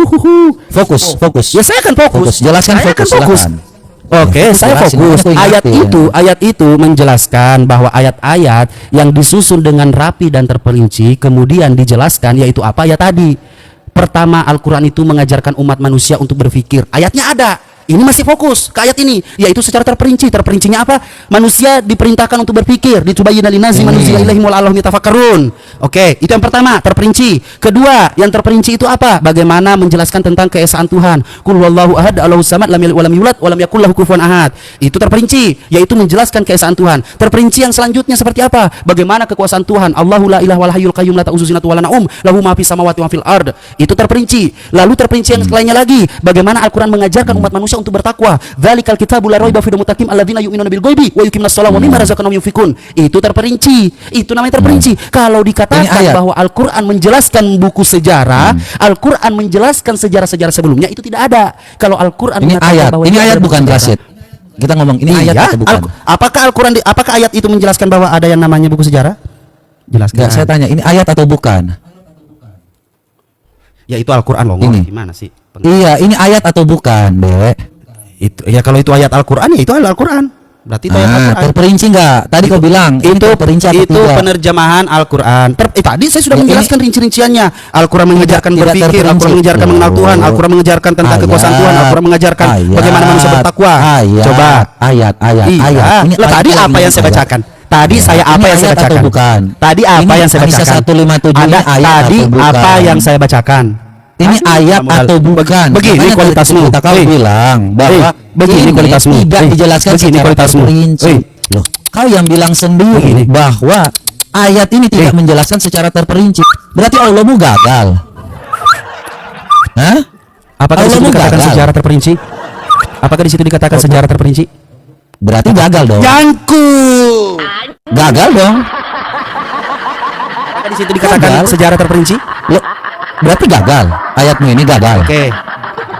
[SPEAKER 2] Fokus.
[SPEAKER 1] Ya saya akan fokus.
[SPEAKER 2] Fokus. Jelaskan
[SPEAKER 1] Saya
[SPEAKER 2] fokus,
[SPEAKER 1] akan fokus.
[SPEAKER 2] silakan.
[SPEAKER 1] Oke,
[SPEAKER 2] Ya,
[SPEAKER 1] saya
[SPEAKER 2] jelasin,
[SPEAKER 1] fokus.
[SPEAKER 2] aku ingatin.
[SPEAKER 1] Ayat itu menjelaskan bahwa ayat-ayat yang disusun dengan rapi dan terperinci kemudian dijelaskan, yaitu apa ya tadi. Pertama, Al-Quran itu mengajarkan umat manusia untuk berpikir. Ayatnya ada. ini masih fokus ke ayat ini, yaitu secara terperinci. Terperincinya apa? Manusia diperintahkan untuk berpikir, ditubayyana linnazi manuzila ilaihim wala'allahum yatafakkarun. Oke, itu yang pertama, terperinci. Kedua, yang terperinci itu apa? Bagaimana menjelaskan tentang keesaan Tuhan. Qul huwallahu ahad, Allahus samad, lam yalid walam yulad, walam yakul lahu kufuwan ahad. Itu terperinci, yaitu menjelaskan keesaan Tuhan. Terperinci yang selanjutnya seperti apa? Bagaimana kekuasaan Tuhan? Allahu la ilaha wal hayyul qayyum la ta'khudhuhu sinatun wa la naum, lahu ma fis samawati wa fil ard. Itu terperinci. Lalu terperinci yang lainnya lagi, bagaimana Al-Qur'an mengajarkan umat manusia untuk bertakwa. Dzalikal kitabu la raiba fihi muttaqin alladzina yu'minuna bil ghaibi wa yuqimuna sholata wa mimma razaqnahum yunfikun. Itu terperinci. Itu namanya terperinci. Kalau dikatakan bahwa Al-Qur'an menjelaskan buku sejarah, Al-Qur'an menjelaskan sejarah-sejarah sebelumnya, itu tidak ada. Kalau Al-Qur'an
[SPEAKER 2] Ini
[SPEAKER 1] mengatakan
[SPEAKER 2] ayat,
[SPEAKER 1] bahwa
[SPEAKER 2] ini
[SPEAKER 1] itu
[SPEAKER 2] ayat
[SPEAKER 1] adalah
[SPEAKER 2] bukan
[SPEAKER 1] buku sejarah.
[SPEAKER 2] Rashid. Kita ngomong ini ayat atau bukan?
[SPEAKER 1] Apakah Al-Qur'an apakah ayat itu menjelaskan bahwa ada yang namanya buku sejarah? Jelaskan.
[SPEAKER 2] Enggak, saya tanya, ini ayat atau bukan?
[SPEAKER 1] Ya itu Al-Qur'an loh.
[SPEAKER 2] Ini.
[SPEAKER 1] Gimana sih?
[SPEAKER 2] Iya, ini ayat atau bukan, Dek?
[SPEAKER 1] Itu ya, kalau itu ayat Al-Qur'an ya itu Al-Qur'an. Berarti itu ayat Al-Qur'an.
[SPEAKER 2] Terperinci enggak? Tadi kau bilang ini
[SPEAKER 1] Itu
[SPEAKER 2] terperinci atau
[SPEAKER 1] itu
[SPEAKER 2] tidak?
[SPEAKER 1] penerjemahan Al-Qur'an. Tadi saya sudah
[SPEAKER 2] Ya,
[SPEAKER 1] menjelaskan rinci-rinciannya. Al-Qur'an mengajarkan
[SPEAKER 2] tidak
[SPEAKER 1] berpikir,
[SPEAKER 2] terperinci.
[SPEAKER 1] Al-Qur'an mengajarkan mengenal Tuhan,
[SPEAKER 2] Oh.
[SPEAKER 1] Al-Qur'an mengajarkan tentang
[SPEAKER 2] Ayat.
[SPEAKER 1] kekuasaan Tuhan, Al-Qur'an mengajarkan bagaimana manusia bertakwa.
[SPEAKER 2] Ayat.
[SPEAKER 1] Coba.
[SPEAKER 2] Ayat.
[SPEAKER 1] Iya.
[SPEAKER 2] Ini
[SPEAKER 1] Lah, tadi
[SPEAKER 2] ayat
[SPEAKER 1] apa yang saya bacakan? Tadi saya apa
[SPEAKER 2] Ini
[SPEAKER 1] yang saya
[SPEAKER 2] ayat atau
[SPEAKER 1] bacakan?
[SPEAKER 2] bukan?
[SPEAKER 1] Tadi apa
[SPEAKER 2] Ini
[SPEAKER 1] yang saya
[SPEAKER 2] An-Nisa
[SPEAKER 1] bacakan?
[SPEAKER 2] 157 ini ayat
[SPEAKER 1] Tadi
[SPEAKER 2] atau bukan?
[SPEAKER 1] apa yang saya bacakan?
[SPEAKER 2] Ini ayat atau bukan?
[SPEAKER 1] Begini
[SPEAKER 2] Makanya
[SPEAKER 1] kualitasmu.
[SPEAKER 2] Kita kau bilang bahwa
[SPEAKER 1] begini
[SPEAKER 2] ini
[SPEAKER 1] kualitasmu.
[SPEAKER 2] tidak dijelaskan
[SPEAKER 1] Begini
[SPEAKER 2] secara
[SPEAKER 1] kualitasmu.
[SPEAKER 2] terperinci. Loh, kau yang bilang sendiri bahwa ayat ini tidak menjelaskan secara terperinci. Berarti Allahmu gagal. Hah?
[SPEAKER 1] Apakah di situ
[SPEAKER 2] Allahmu
[SPEAKER 1] dikatakan
[SPEAKER 2] gagal.
[SPEAKER 1] sejarah terperinci? Apakah di situ dikatakan sejarah terperinci?
[SPEAKER 2] Berarti gagal dong.
[SPEAKER 1] Nyangkut.
[SPEAKER 2] Gagal dong.
[SPEAKER 1] Apakah di situ dikatakan
[SPEAKER 2] Gagal.
[SPEAKER 1] sejarah terperinci?
[SPEAKER 2] Loh, berarti gagal. Ayatmu ini gagal.
[SPEAKER 1] Oke,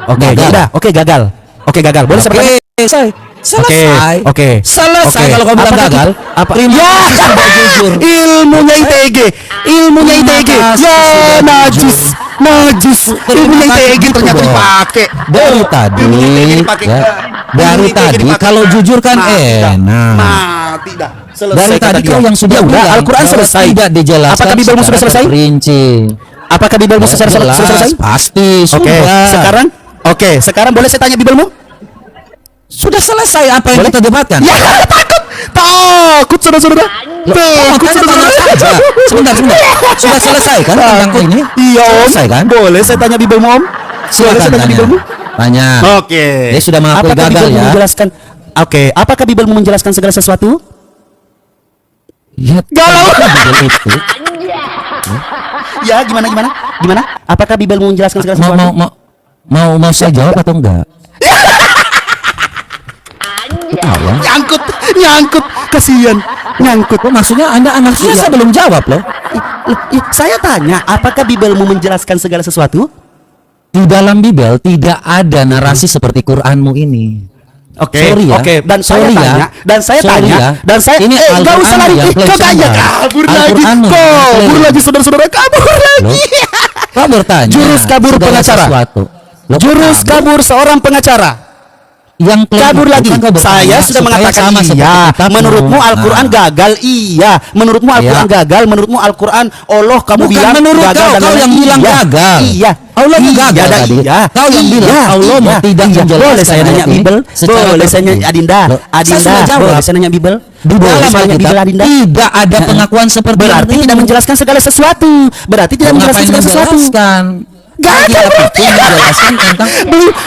[SPEAKER 2] Gagal.
[SPEAKER 1] ya udah. Oke, gagal. Oke, gagal. Boleh saya bertanya?
[SPEAKER 2] Selesai. Selesai.
[SPEAKER 1] Oke.
[SPEAKER 2] Selesai.
[SPEAKER 1] Oke.
[SPEAKER 2] Kalau kau bilang
[SPEAKER 1] Apakah
[SPEAKER 2] gagal,
[SPEAKER 1] apa?
[SPEAKER 2] terima
[SPEAKER 1] Ya,
[SPEAKER 2] kasih sudah jujur.
[SPEAKER 1] ilmunya ITG. Ilmunya
[SPEAKER 2] Terima
[SPEAKER 1] ITG.
[SPEAKER 2] kasih
[SPEAKER 1] Ya,
[SPEAKER 2] sudah
[SPEAKER 1] najis. Najis. Ilmunya
[SPEAKER 2] kasih
[SPEAKER 1] ITG
[SPEAKER 2] gitu
[SPEAKER 1] ternyata
[SPEAKER 2] dong.
[SPEAKER 1] dipakai.
[SPEAKER 2] Dari tadi,
[SPEAKER 1] Ilmunya ITG dipakai.
[SPEAKER 2] ya,
[SPEAKER 1] Ilmunya
[SPEAKER 2] dari
[SPEAKER 1] ITG
[SPEAKER 2] tadi
[SPEAKER 1] dipakai.
[SPEAKER 2] kalau jujur kan
[SPEAKER 1] Mati dah.
[SPEAKER 2] enak.
[SPEAKER 1] Mati dah. Selesai
[SPEAKER 2] Dari
[SPEAKER 1] kata
[SPEAKER 2] tadi
[SPEAKER 1] dia.
[SPEAKER 2] kau yang sudah
[SPEAKER 1] Ya udah,
[SPEAKER 2] bilang
[SPEAKER 1] Al-Qur'an
[SPEAKER 2] bahwa
[SPEAKER 1] selesai.
[SPEAKER 2] tidak dijelaskan
[SPEAKER 1] Apakah Bibelmu sudah
[SPEAKER 2] secara
[SPEAKER 1] selesai?
[SPEAKER 2] terperinci.
[SPEAKER 1] Apakah Bibelmu secara
[SPEAKER 2] Jelas,
[SPEAKER 1] selesai?
[SPEAKER 2] pasti
[SPEAKER 1] Oke,
[SPEAKER 2] sudah.
[SPEAKER 1] sekarang boleh saya tanya Bibelmu?
[SPEAKER 2] Sudah selesai apa yang
[SPEAKER 1] Boleh?
[SPEAKER 2] kita debatkan?
[SPEAKER 1] Ya, takut saudara-saudara. Takut
[SPEAKER 2] Makanya tanya saja. Sebentar. Sudah selesai kan tentang ini?
[SPEAKER 1] Iya, Om.
[SPEAKER 2] Selesai kan?
[SPEAKER 1] Boleh saya tanya Bibelmu, Om? Boleh
[SPEAKER 2] Silakan
[SPEAKER 1] saya tanya
[SPEAKER 2] tanya.
[SPEAKER 1] Bibelmu?
[SPEAKER 2] Tanya.
[SPEAKER 1] Oke.
[SPEAKER 2] Dia sudah mengakui
[SPEAKER 1] Apakah
[SPEAKER 2] gagal
[SPEAKER 1] Bibelmu
[SPEAKER 2] ya.
[SPEAKER 1] menjelaskan? Oke, apakah Bibelmu menjelaskan segala sesuatu?
[SPEAKER 2] Ya,
[SPEAKER 1] Galau.
[SPEAKER 2] Bibel itu.
[SPEAKER 1] Ya, gimana? Apakah Bibelmu menjelaskan segala sesuatu?
[SPEAKER 2] Mau saya jawab atau enggak? Ketawa.
[SPEAKER 1] Nyangkut, kasihan, nyangkut.
[SPEAKER 2] Oh, maksudnya maksudnya saya belum jawab loh.
[SPEAKER 1] Saya tanya, apakah Bibelmu menjelaskan segala sesuatu?
[SPEAKER 2] Di dalam Bibel tidak ada narasi seperti Quranmu ini.
[SPEAKER 1] Oke,
[SPEAKER 2] Sorry ya.
[SPEAKER 1] oke. Dan saya
[SPEAKER 2] Sorry ya.
[SPEAKER 1] tanya,
[SPEAKER 2] Sorry ya.
[SPEAKER 1] ini
[SPEAKER 2] Ini
[SPEAKER 1] enggak usah lari.
[SPEAKER 2] Al-Qur'anmu yang klaim
[SPEAKER 1] Kok kayak
[SPEAKER 2] sama.
[SPEAKER 1] kabur lagi?
[SPEAKER 2] Al-Qur'anmu yang
[SPEAKER 1] Kabur
[SPEAKER 2] klaim.
[SPEAKER 1] lagi saudara-saudara, kabur lagi.
[SPEAKER 2] Loh, kau bertanya.
[SPEAKER 1] Jurus kabur
[SPEAKER 2] segala
[SPEAKER 1] pengacara.
[SPEAKER 2] sesuatu. Loh,
[SPEAKER 1] Jurus kabur seorang pengacara.
[SPEAKER 2] yang klaim
[SPEAKER 1] Kabur
[SPEAKER 2] itu
[SPEAKER 1] lagi.
[SPEAKER 2] kan kau bertanya
[SPEAKER 1] Saya sudah
[SPEAKER 2] supaya
[SPEAKER 1] mengatakan
[SPEAKER 2] sama seperti
[SPEAKER 1] iya.
[SPEAKER 2] kitabmu.
[SPEAKER 1] Menurutmu Al-Qur'an
[SPEAKER 2] Nah.
[SPEAKER 1] gagal? Iya. Menurutmu Al-Qur'an
[SPEAKER 2] Iya.
[SPEAKER 1] gagal? Menurutmu Al-Qur'an Allah kamu
[SPEAKER 2] Bukan
[SPEAKER 1] bilang
[SPEAKER 2] menurut
[SPEAKER 1] gagal
[SPEAKER 2] kau,
[SPEAKER 1] dan
[SPEAKER 2] kau
[SPEAKER 1] lain-lain.
[SPEAKER 2] yang bilang
[SPEAKER 1] Iya.
[SPEAKER 2] gagal.
[SPEAKER 1] Iya.
[SPEAKER 2] Allah
[SPEAKER 1] Iya,
[SPEAKER 2] gagal
[SPEAKER 1] dah,
[SPEAKER 2] tadi.
[SPEAKER 1] iya.
[SPEAKER 2] Kau yang bilang Allah
[SPEAKER 1] iya,
[SPEAKER 2] tidak
[SPEAKER 1] iya.
[SPEAKER 2] menjelaskan
[SPEAKER 1] Boleh saya nanya
[SPEAKER 2] ayat ini
[SPEAKER 1] Bibel?
[SPEAKER 2] secara
[SPEAKER 1] Boleh saya nanya
[SPEAKER 2] terperinci.
[SPEAKER 1] Adinda?
[SPEAKER 2] Loh, saya
[SPEAKER 1] Adinda,
[SPEAKER 2] sudah jawab.
[SPEAKER 1] boleh saya nanya Bibel?
[SPEAKER 2] Di
[SPEAKER 1] Boleh
[SPEAKER 2] dalam
[SPEAKER 1] saya nanya Bibel
[SPEAKER 2] Alkitab
[SPEAKER 1] Adinda?
[SPEAKER 2] tidak ada pengakuan seperti
[SPEAKER 1] Berarti
[SPEAKER 2] yang
[SPEAKER 1] tidak
[SPEAKER 2] ini.
[SPEAKER 1] menjelaskan segala sesuatu. Berarti tidak menjelaskan
[SPEAKER 2] Ngapain
[SPEAKER 1] segala sesuatu.
[SPEAKER 2] menjelaskan?
[SPEAKER 1] Gak ada
[SPEAKER 2] Alkitab
[SPEAKER 1] berarti.
[SPEAKER 2] itu menjelaskan tentang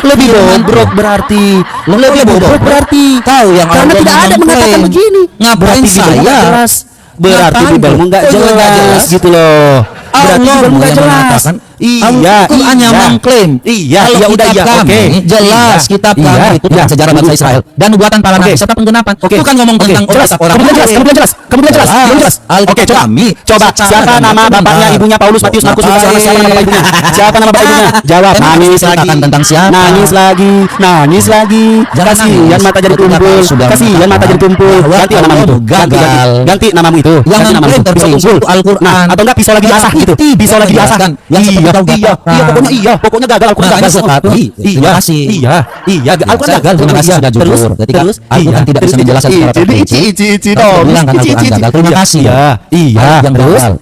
[SPEAKER 1] Lebih
[SPEAKER 2] firman
[SPEAKER 1] bobrok
[SPEAKER 2] Tuhan.
[SPEAKER 1] berarti.
[SPEAKER 2] Lebih
[SPEAKER 1] Lebih bobrok
[SPEAKER 2] bobrok.
[SPEAKER 1] berarti.
[SPEAKER 2] Tahu yang
[SPEAKER 1] Karena
[SPEAKER 2] Allah
[SPEAKER 1] tidak ada
[SPEAKER 2] mengklaim.
[SPEAKER 1] mengatakan begini.
[SPEAKER 2] Ngapain
[SPEAKER 1] Berarti Bibelmu
[SPEAKER 2] saya?
[SPEAKER 1] nggak jelas. Berarti
[SPEAKER 2] Ngapain?
[SPEAKER 1] Bibelmu nggak
[SPEAKER 2] Oh, juga nggak
[SPEAKER 1] jelas
[SPEAKER 2] jelas.
[SPEAKER 1] gitu loh. Berarti
[SPEAKER 2] Allah
[SPEAKER 1] Bibelmu nggak
[SPEAKER 2] yang
[SPEAKER 1] jelas.
[SPEAKER 2] mengatakan,
[SPEAKER 1] Iya,
[SPEAKER 2] Al-Qur'an yang mengklaim.
[SPEAKER 1] Iya,
[SPEAKER 2] Kalau
[SPEAKER 1] iya udah
[SPEAKER 2] kitab
[SPEAKER 1] iya.
[SPEAKER 2] kami,
[SPEAKER 1] Oke.
[SPEAKER 2] jelas
[SPEAKER 1] Iya,
[SPEAKER 2] kitab
[SPEAKER 1] iya,
[SPEAKER 2] kami itu
[SPEAKER 1] iya.
[SPEAKER 2] tentang sejarah bangsa Israel dan nubuatan para nabi
[SPEAKER 1] Oke.
[SPEAKER 2] serta penggenapan.
[SPEAKER 1] Oke.
[SPEAKER 2] Bukan ngomong
[SPEAKER 1] Oke.
[SPEAKER 2] tentang
[SPEAKER 1] jelas.
[SPEAKER 2] otak orang.
[SPEAKER 1] Kamu bilang jelas. Kamu bilang jelas. Kamu bilang jelas. Kamu bilang jelas.
[SPEAKER 2] Alkitab
[SPEAKER 1] Oke, coba.
[SPEAKER 2] kami
[SPEAKER 1] Coba.
[SPEAKER 2] secara
[SPEAKER 1] Siapa
[SPEAKER 2] dan
[SPEAKER 1] nama
[SPEAKER 2] benar.
[SPEAKER 1] bapaknya, ibunya, Paulus, Matius, Markus, Lukas, Yohanes? Siapa nama bapak ibunya? Siapa nama bapak ibunya? Jawab.
[SPEAKER 2] Emang
[SPEAKER 1] Nangis lagi.
[SPEAKER 2] ceritakan tentang siapa?
[SPEAKER 1] Nangis lagi. Nangis lagi.
[SPEAKER 2] Jangan
[SPEAKER 1] Kasihan
[SPEAKER 2] nangis.
[SPEAKER 1] mata jadi
[SPEAKER 2] Ketika
[SPEAKER 1] tumpul.
[SPEAKER 2] kau sudah
[SPEAKER 1] Kasihan mata jadi tumpul.
[SPEAKER 2] bahwa
[SPEAKER 1] Ganti namamu itu.
[SPEAKER 2] Allah
[SPEAKER 1] Ganti,
[SPEAKER 2] gagal.
[SPEAKER 1] ganti namamu itu.
[SPEAKER 2] Yang
[SPEAKER 1] Ganti namamu
[SPEAKER 2] mengklaim
[SPEAKER 1] itu. Pisau
[SPEAKER 2] terperinci
[SPEAKER 1] tumpul.
[SPEAKER 2] itu Al-Qur'an.
[SPEAKER 1] Nah, atau enggak pisau lagi
[SPEAKER 2] Tetapi
[SPEAKER 1] diasah gitu.
[SPEAKER 2] tidak
[SPEAKER 1] Pisau lagi diasah.
[SPEAKER 2] menjelaskan yang seperti
[SPEAKER 1] iya,
[SPEAKER 2] tahu
[SPEAKER 1] iya,
[SPEAKER 2] katakan.
[SPEAKER 1] iya, pokoknya gagal, Al-Quran
[SPEAKER 2] Makanya
[SPEAKER 1] gagal.
[SPEAKER 2] Ustaz, terima kasih.
[SPEAKER 1] Iya, Al-Quran
[SPEAKER 2] Saya
[SPEAKER 1] gagal.
[SPEAKER 2] terima kasih
[SPEAKER 1] Iya.
[SPEAKER 2] sudah jujur. Ketika Al-Quran tidak bisa menjelaskan secara terperinci,
[SPEAKER 1] Ici
[SPEAKER 2] Saya
[SPEAKER 1] dong.
[SPEAKER 2] bilang kan Al-Quran gagal. Terima kasih.
[SPEAKER 1] Iya,
[SPEAKER 2] Yang gagal.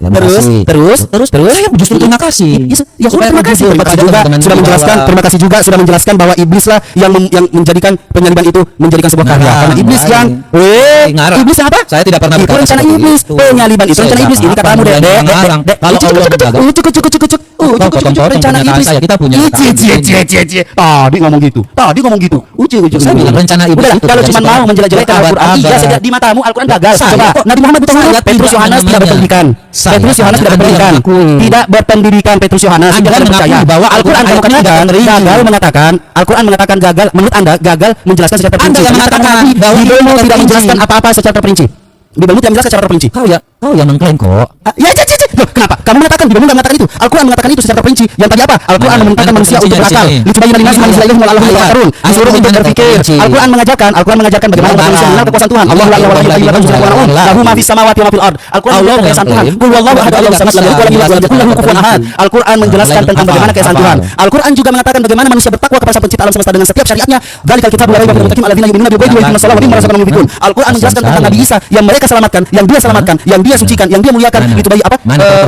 [SPEAKER 1] terus.
[SPEAKER 2] Saya justru terima kasih.
[SPEAKER 1] Ya sudah, terima kasih. Terima kasih juga sudah menjelaskan. Terima kasih juga sudah menjelaskan bahwa iblis lah yang menjadikan penyaliban itu menjadikan sebuah karya. Karena iblis yang iblis apa?
[SPEAKER 2] Saya tidak pernah
[SPEAKER 1] itu
[SPEAKER 2] berkata
[SPEAKER 1] rencana
[SPEAKER 2] seperti
[SPEAKER 1] iblis.
[SPEAKER 2] itu.
[SPEAKER 1] Penyaliban itu rencana iblis. Ini katamu deh.
[SPEAKER 2] Kalau Allah gagal,
[SPEAKER 1] Rencana iblis.
[SPEAKER 2] kita punya.
[SPEAKER 1] Tadi ngomong gitu.
[SPEAKER 2] Saya bilang rencana iblis itu
[SPEAKER 1] kalau cuma mau menjelek-jelekan Al-Quran, iya saja di matamu Al-Quran gagal. Coba Nabi Muhammad itu Petrus Yohanes tidak berpendidikan. Petrus Yohanes tidak berpendidikan. Tidak berpendidikan Petrus Yohanes. Jangan percaya bahwa Al-Quran kamu katakan gagal mengatakan Al-Quran mengatakan gagal. Menurut Anda gagal menjelaskan secara terperinci.
[SPEAKER 2] Anda yang mengatakan bahwa
[SPEAKER 1] Bibelmu tidak menjelaskan apa-apa secara terperinci. Bibelmu tidak menjelaskan secara terperinci.
[SPEAKER 2] Kau yang mengklaim kok.
[SPEAKER 1] Ya. Loh, kenapa? Kamu mengatakan Bibelmu tidak mengatakan itu. Al-Quran mengatakan itu secara terperinci. Yang tadi apa? Al-Quran memerintahkan manusia untuk berakal. Licubayyina linnasi ma nuzila ilaihim wa la'allahum yatafakkarun. Disuruh untuk berpikir. Al-Quran mengajarkan bagaimana manusia mengenal kekuasaan Tuhan. Allah la ilaha illa huwa al-hayyul qayyum. Lahu ma fis samawati wa ma fil ard. Al-Quran mengenal kekuasaan Tuhan. Qul huwallahu ahad, Allahu samad, lam yalid wa lam yulad wa lam yakul lahu kufuwan ahad. Al-Quran menjelaskan tentang bagaimana keesaan Tuhan. Al-Quran juga mengatakan bagaimana manusia bertakwa kepada Sang Pencipta alam semesta dengan setiap syariatnya. Dzalikal kitabu la raiba fihi hudan lil muttaqin alladzina yu'minuna bil ghaibi wa yuqimuna sholata wa mimma razaqnahum yunfiqun. Al-Quran menjelaskan tentang Nabi Isa yang mereka selamatkan, yang dia selamatkan, yang dia sucikan, yang dia muliakan. Itu bayi apa?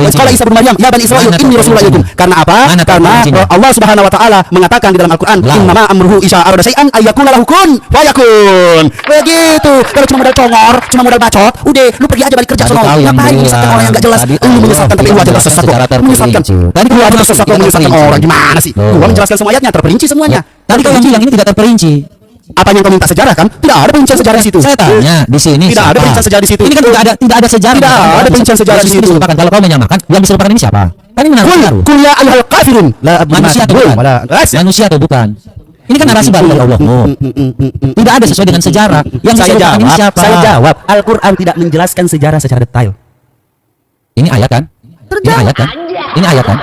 [SPEAKER 1] Sekolah Isa bin Maryam, ya Bani Israil, inni rasulullah ilaikum. Karena apa? Karena Allah Subhanahu wa taala mengatakan di dalam Al-Quran, innama amruhu isya arada syai'an ayyakuna lahu kun fayakun. Begitu. Kalau cuma modal congor, cuma modal bacot, udah lu pergi aja balik kerja sono. Ngapain menyesatkan orang yang enggak jelas? Lu menyesatkan tapi lu aja tersesat kok. Menyesatkan. Tadi lu aja tersesat kok menyesatkan orang. Gimana sih? Gua menjelaskan semua ayatnya terperinci semuanya.
[SPEAKER 2] Tadi kau yang bilang ini tidak terperinci.
[SPEAKER 1] Apa yang kau minta sejarah kan? Tidak ada perincian sejarah di situ.
[SPEAKER 2] Saya tanya di sini.
[SPEAKER 1] Tidak ada perincian sejarah di situ.
[SPEAKER 2] Ini kan tidak ada sejarah.
[SPEAKER 1] Tidak ada perincian sejarah di situ.
[SPEAKER 2] Lupakan. Kalau kau menyamakan, yang bisa lupakan ini siapa? Kan ini menaruh.
[SPEAKER 1] Kul ya ayyuhal kafirun.
[SPEAKER 2] Manusia atau bukan? Manusia atau bukan? Ini kan narasi baru dari Allahmu. Tidak ada sesuai dengan sejarah. Yang bisa lupakan ini siapa?
[SPEAKER 1] Saya jawab. Al-Quran tidak menjelaskan sejarah secara detail.
[SPEAKER 2] Ini ayat kan? Ini ayat kan?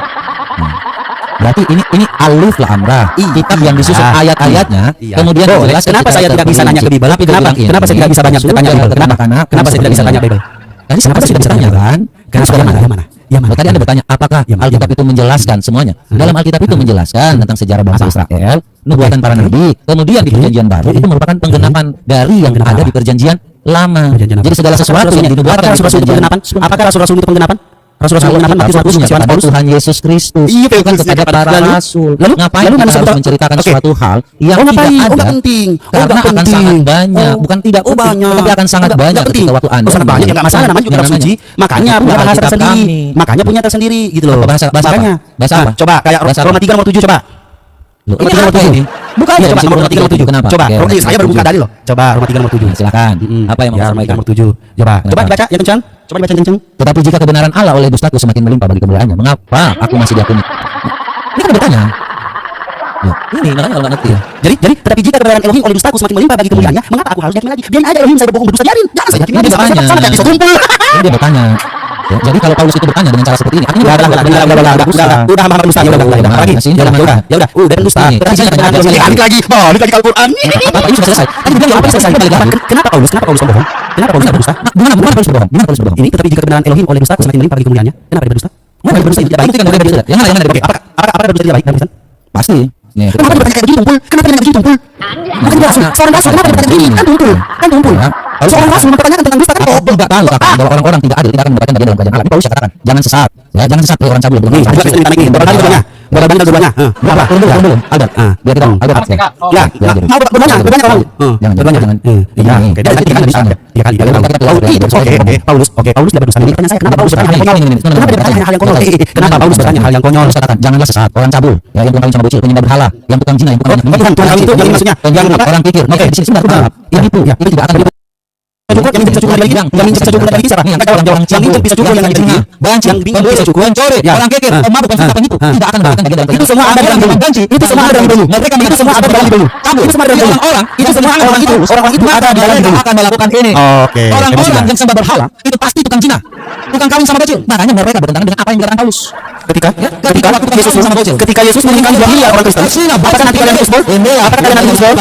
[SPEAKER 2] Berarti ini alif lam ra. Kitab yang disusun ayat-ayatnya. Kemudian dijelaskan.
[SPEAKER 1] Kenapa saya tidak bisa nanya ke Bible? Kenapa saya tidak bisa banyak tanya Bible? Kenapa saya tidak bisa tanya Bible?
[SPEAKER 2] Tadi kenapa saya tidak bisa tanya kan?
[SPEAKER 1] Kenapa yang mana?
[SPEAKER 2] Tadi Anda bertanya apakah Alkitab itu menjelaskan semuanya? Dalam Alkitab itu menjelaskan tentang sejarah bangsa Israel, nubuatan para nabi, kemudian di Perjanjian Baru itu merupakan penggenapan dari yang ada di Perjanjian Lama. Jadi segala sesuatu yang dinubuatkan di Perjanjian Lama.
[SPEAKER 1] Apakah rasul-rasul itu penggenapan? Rasul-rasul penggenapan Matius, Markus, Yohanes,
[SPEAKER 2] kepada
[SPEAKER 1] Paulus.
[SPEAKER 2] Tuhan Yesus Kristus, bukan kepada para rasul. Ngapain kita harus menceritakan suatu hal yang tidak ada?
[SPEAKER 1] Enggak penting.
[SPEAKER 2] Karena akan sangat banyak, bukan tidak penting, tapi akan sangat banyak ketika waktu Anda.
[SPEAKER 1] Sangat banyak, enggak masalah, namanya juga kitab suci. Makanya punya bahasa tersendiri. Makanya punya tersendiri gitu loh.
[SPEAKER 2] Bahasa apa? Bahasa apa?
[SPEAKER 1] Coba kayak Roma 3 nomor 7 coba.
[SPEAKER 2] Ini apa ini?
[SPEAKER 1] Bukan, coba Roma 3 nomor 7.
[SPEAKER 2] Kenapa?
[SPEAKER 1] Coba, saya baru buka tadi loh. Coba Roma 3 nomor 7.
[SPEAKER 2] Silakan. Apa yang mau
[SPEAKER 1] Roma 3 nomor 7. Coba baca yang kencang. Coba dibaca kencang.
[SPEAKER 2] Tetapi jika kebenaran Allah oleh dustaku semakin melimpah bagi kemuliaannya, mengapa aku masih diakuni? Ini kan bertanya. Ini makanya Allah ngerti ya.
[SPEAKER 1] Jadi tetapi jika kebenaran Elohim oleh dustaku semakin melimpah bagi kemuliaannya, mengapa aku harus diakini lagi? Biarin aja Elohim saya berbohong berdusta, biarin. Jangan saya yakini lagi. Sama kayak bisa kumpul.
[SPEAKER 2] Dia bertanya. Ya, jadi kalau Paulus itu bertanya dengan cara seperti ini, artinya
[SPEAKER 1] udah hamba dusta ya udah lagi. Ya udah dusta. Balik lagi ke Al-Qur'an.
[SPEAKER 2] Apa ini sudah selesai? Tadi bilang apa selesai?
[SPEAKER 1] Kenapa Paulus berbohong? Kenapa Paulus berdusta?
[SPEAKER 2] Gimana Paulus berbohong? Gimana Paulus berbohong?
[SPEAKER 1] Ini tetapi jika kebenaran Elohim oleh dustaku semakin melimpah bagi kemuliaannya, kenapa dia berdusta? Kenapa dia berdusta itu tidak baik?
[SPEAKER 2] Yang mana?
[SPEAKER 1] Apakah berdusta tidak baik?
[SPEAKER 2] Pasti.
[SPEAKER 1] Kenapa dia bertanya kayak begitu, Tumpul? Kenapa dia nanya begitu, Tumpul? Bukan dia rasul. Seorang rasul kenapa dia bertanya begini? Kan Tumpul. Seorang rasul mempertanyakan tentang dusta kan?
[SPEAKER 2] Tidak tahu bahwa orang-orang tidak adil tidak akan mendapatkan bagian dalam kerajaan Allah. Ini Paulus katakan, jangan sesat. Ya, jangan sesat orang cabul.
[SPEAKER 1] Berapa kali bertanya? Berapa kali bertanya? Berapa?
[SPEAKER 2] Belum. Albert. Biar kita Albert.
[SPEAKER 1] Ya, mau bertanya kamu.
[SPEAKER 2] Jangan.
[SPEAKER 1] Iya, tiga kali. Paulus tidak berdosa. Ditanya saya kenapa Paulus bertanya hal yang konyol? Kenapa dia bertanya hal yang konyol? Kenapa Paulus bertanya hal yang konyol?
[SPEAKER 2] Paulus katakan, janganlah sesat orang cabul, ya yang tukang kawin sama bocil, penyembah berhala, yang tukang zina, yang tukang
[SPEAKER 1] Tuhan kawin itu yang maksudnya yang
[SPEAKER 2] orang pikir. Oke, di sini sebentar. Ini itu tidak akan
[SPEAKER 1] yang bisa cukup lagi yang bisa cukup lagi siapa? Yang bisa cukup yang lagi yang bisa cukup pencuri
[SPEAKER 2] orang kekir mabuk dan itu tidak akan mendapatkan bagian dalam
[SPEAKER 1] itu semua ada dalam janji itu semua ada dalam dulu mereka itu semua ada dalam dulu itu semua ada dalam orang itu semua orang itu ada dalam dulu
[SPEAKER 2] akan melakukan ini orang-orang yang sembah berhala itu pasti tukang zina tukang kawin sama bocil makanya mereka bertentangan dengan apa yang dikatakan Paulus
[SPEAKER 1] ketika Yesus sama bocil ketika Yesus meninggal 2 miliar orang Kristen apakah nanti kalian Kristen apakah kalian nanti Kristen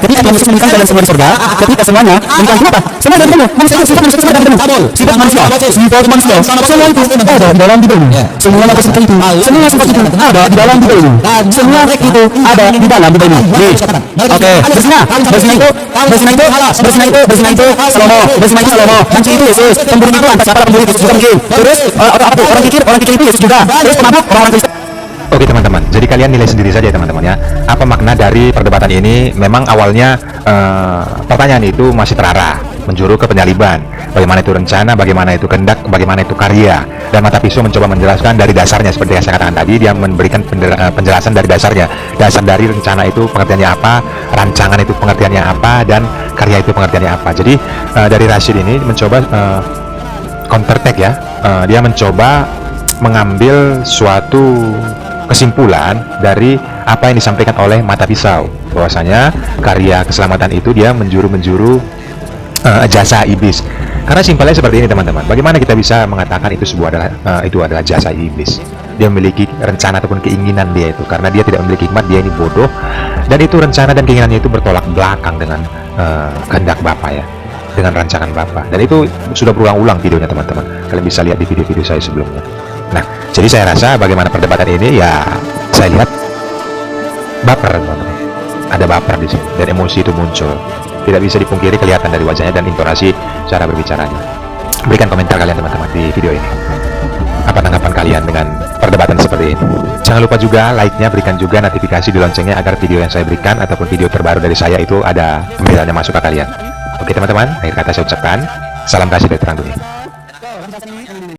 [SPEAKER 1] ketika Yesus meninggal dalam semua di surga ketika semuanya meninggal kenapa Semua dari mana? Manusia itu sifat dari mana? Sifat manusia. Sifat manusia. Semua itu ada di dalam Bible. Semua sifat itu. Semua sifat itu ada di dalam Bible. Semua itu ada di dalam Bible. Nih. Oke. Berzina itu Salomo. Mancing itu Yesus. Pembunuh itu entah siapa pembunuh Yesus juga mungkin. Terus orang kikir itu Yesus juga. Terus pemabuk orang Kristen.
[SPEAKER 3] Oke teman-teman, jadi kalian nilai sendiri saja teman-teman ya. Apa makna dari perdebatan ini? Memang awalnya pertanyaan itu masih terarah, menjuru ke penyaliban. Bagaimana itu rencana, bagaimana itu kehendak, bagaimana itu karya. Dan Mata Pisau mencoba menjelaskan dari dasarnya seperti yang saya katakan tadi. Dia memberikan penjelasan dari dasarnya. Dasar dari rencana itu pengertiannya apa, rancangan itu pengertiannya apa, dan karya itu pengertiannya apa. Jadi dari Rashid ini mencoba counter attack ya. Dia mencoba mengambil suatu kesimpulan dari apa yang disampaikan oleh Mata Pisau, bahwasanya karya keselamatan itu dia menjuru jasa iblis. Karena simpelnya seperti ini teman-teman, bagaimana kita bisa mengatakan itu adalah jasa iblis? Dia memiliki rencana ataupun keinginan dia itu, karena dia tidak memiliki hikmat, dia ini bodoh, dan itu rencana dan keinginannya itu bertolak belakang dengan kehendak Bapa ya, dengan rancangan Bapa. Dan itu sudah berulang-ulang videonya teman-teman, kalian bisa lihat di video-video saya sebelumnya. Nah, jadi saya rasa bagaimana perdebatan ini ya, saya lihat baper teman-teman. Ada baper di sini dan emosi itu muncul. Tidak bisa dipungkiri, kelihatan dari wajahnya dan intonasi cara berbicaranya. Berikan komentar kalian teman-teman di video ini. Apa tanggapan kalian dengan perdebatan seperti ini? Jangan lupa juga like-nya, berikan juga notifikasi di loncengnya agar video yang saya berikan ataupun video terbaru dari saya itu ada pemberitahuannya masuk ke kalian. Oke teman-teman, akhir kata saya ucapkan salam kasih dari terang dunia.